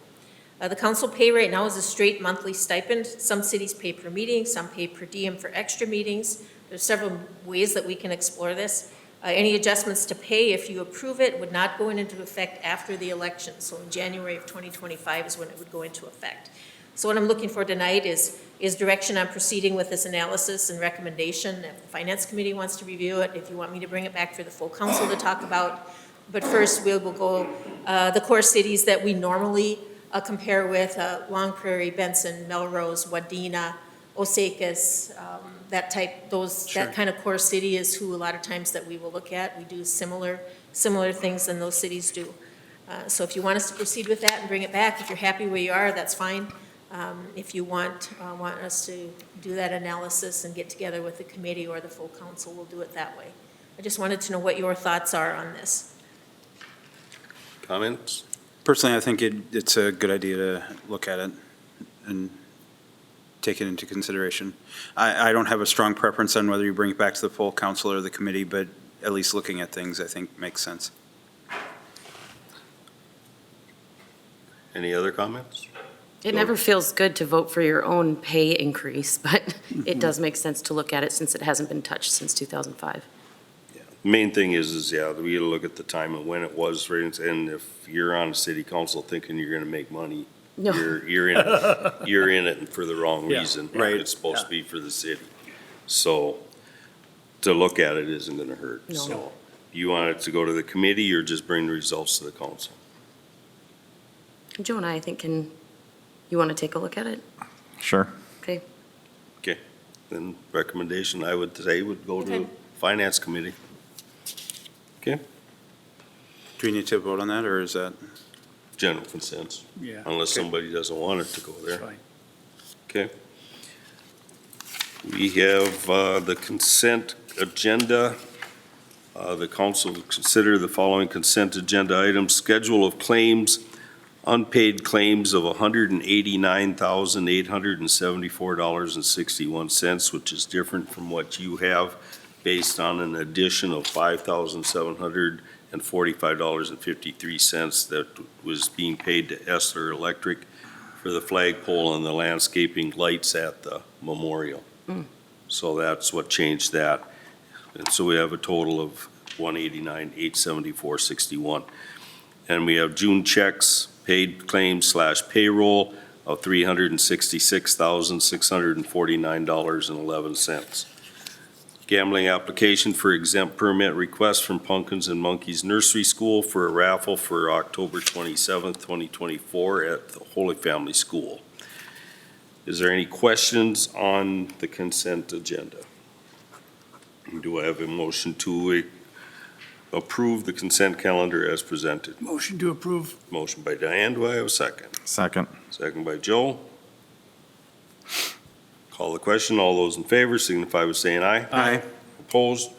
E: The council pay right now is a straight monthly stipend. Some cities pay per meeting, some pay per diem for extra meetings. There's several ways that we can explore this. Any adjustments to pay, if you approve it, would not go into effect after the election. So in January of 2025 is when it would go into effect. So what I'm looking for tonight is direction on proceeding with this analysis and recommendation. If the Finance Committee wants to review it, if you want me to bring it back for the full council to talk about. But first, we will go the core cities that we normally compare with, Long Prairie, Benson, Melrose, Wadena, Osakis, that kind of core city is who a lot of times that we will look at. We do similar things than those cities do. So if you want us to proceed with that and bring it back, if you're happy where you are, that's fine. If you want us to do that analysis and get together with the committee or the full council, we'll do it that way. I just wanted to know what your thoughts are on this.
A: Comments?
G: Personally, I think it's a good idea to look at it and take it into consideration. I don't have a strong preference on whether you bring it back to the full council or the committee, but at least looking at things, I think, makes sense.
A: Any other comments?
L: It never feels good to vote for your own pay increase, but it does make sense to look at it since it hasn't been touched since 2005.
A: Main thing is we gotta look at the time and when it was, and if you're on a city council thinking you're gonna make money,
L: No.
A: you're in it for the wrong reason.
G: Right.
A: It's supposed to be for the city. So to look at it isn't gonna hurt.
L: No.
A: So you want it to go to the committee or just bring the results to the council?
L: Joe and I think you want to take a look at it?
F: Sure.
L: Okay.
A: Okay, then recommendation I would say would go to
E: Okay.
A: finance committee. Okay,
G: Do we need to vote on that, or is that?
A: general consent,
C: Yeah,
A: unless somebody doesn't want it to go
C: that's
A: there.
C: fine.
A: Okay. We have the consent agenda. The council will consider the following consent agenda items: schedule of claims, unpaid claims of $189,874.61, which is different from what you have based on an addition of $5,745.53 that was being paid to Essler Electric for the flagpole and the landscaping lights at the memorial. So that's what changed that. And so we have a total of $189,874.61. And we have June checks, paid claims / payroll of $366,649.11. Gambling application for exempt permit request from Pumpkins and Monkeys Nursery School for a raffle for October 27th, 2024 at the Holy Family School. Is there any questions on the consent agenda? Do I have a motion to approve the consent calendar as presented?
C: Motion to approve.
A: Motion by Diane, do I have a second?
F: Second.
A: Second by Joe. Call the question. All those in favor signify by saying aye.
G: Aye.
A: Opposed?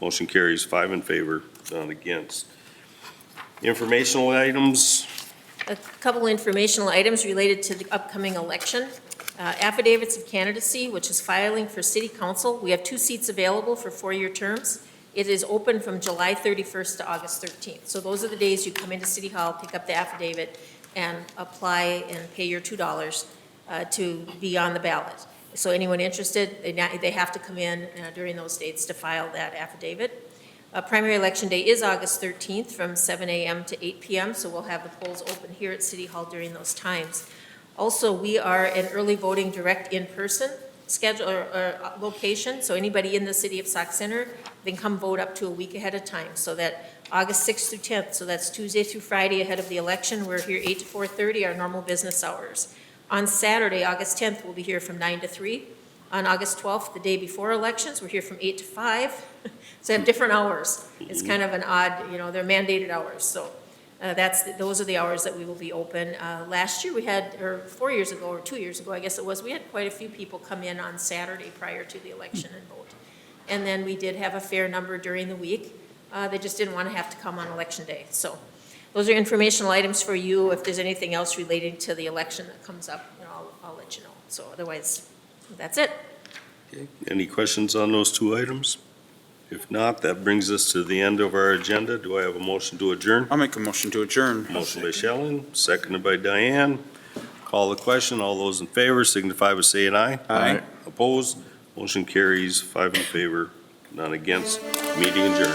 A: Motion carries 5 in favor, none against. Informational items.
E: A couple informational items related to the upcoming election. Affidavits of candidacy, which is filing for city council. We have 2 seats available for 4-year terms. It is open from July 31st to August 13th. So those are the days you come into City Hall, pick up the affidavit, and apply and pay your $2 to be on the ballot. So anyone interested, they have to come in during those dates to file that affidavit. Primary election day is August 13th from 7 a.m. to 8 p.m., so we'll have the polls open here at City Hall during those times. Also, we are an early voting direct in-person schedule or location, so anybody in the city of Sauk Center, they can come vote up to a week ahead of time, so that August 6th through 10th, so that's Tuesday through Friday ahead of the election. We're here 8 to 4:30, our normal business hours. On Saturday, August 10th, we'll be here from 9 to 3. On August 12th, the day before elections, we're here from 8 to 5. So have different hours. It's kind of an odd, they're mandated hours. So those are the hours that we will be open. Last year we had, or 4 years ago, or 2 years ago, I guess it was, we had quite a few people come in on Saturday prior to the election and vote. And then we did have a fair number during the week. They just didn't want to have to come on election day. So those are informational items for you. If there's anything else relating to the election that comes up, I'll let you know. So otherwise, that's it.
A: Okay. Any questions on those 2 items? If not, that brings us to the end of our agenda. Do I have a motion to adjourn?
G: I'll make a motion to adjourn.
A: Motion by Shellen, seconded by Diane. Call the question. All those in favor signify by saying aye.
G: Aye.
A: Opposed? Motion carries 5 in favor, none against. Meeting adjourned.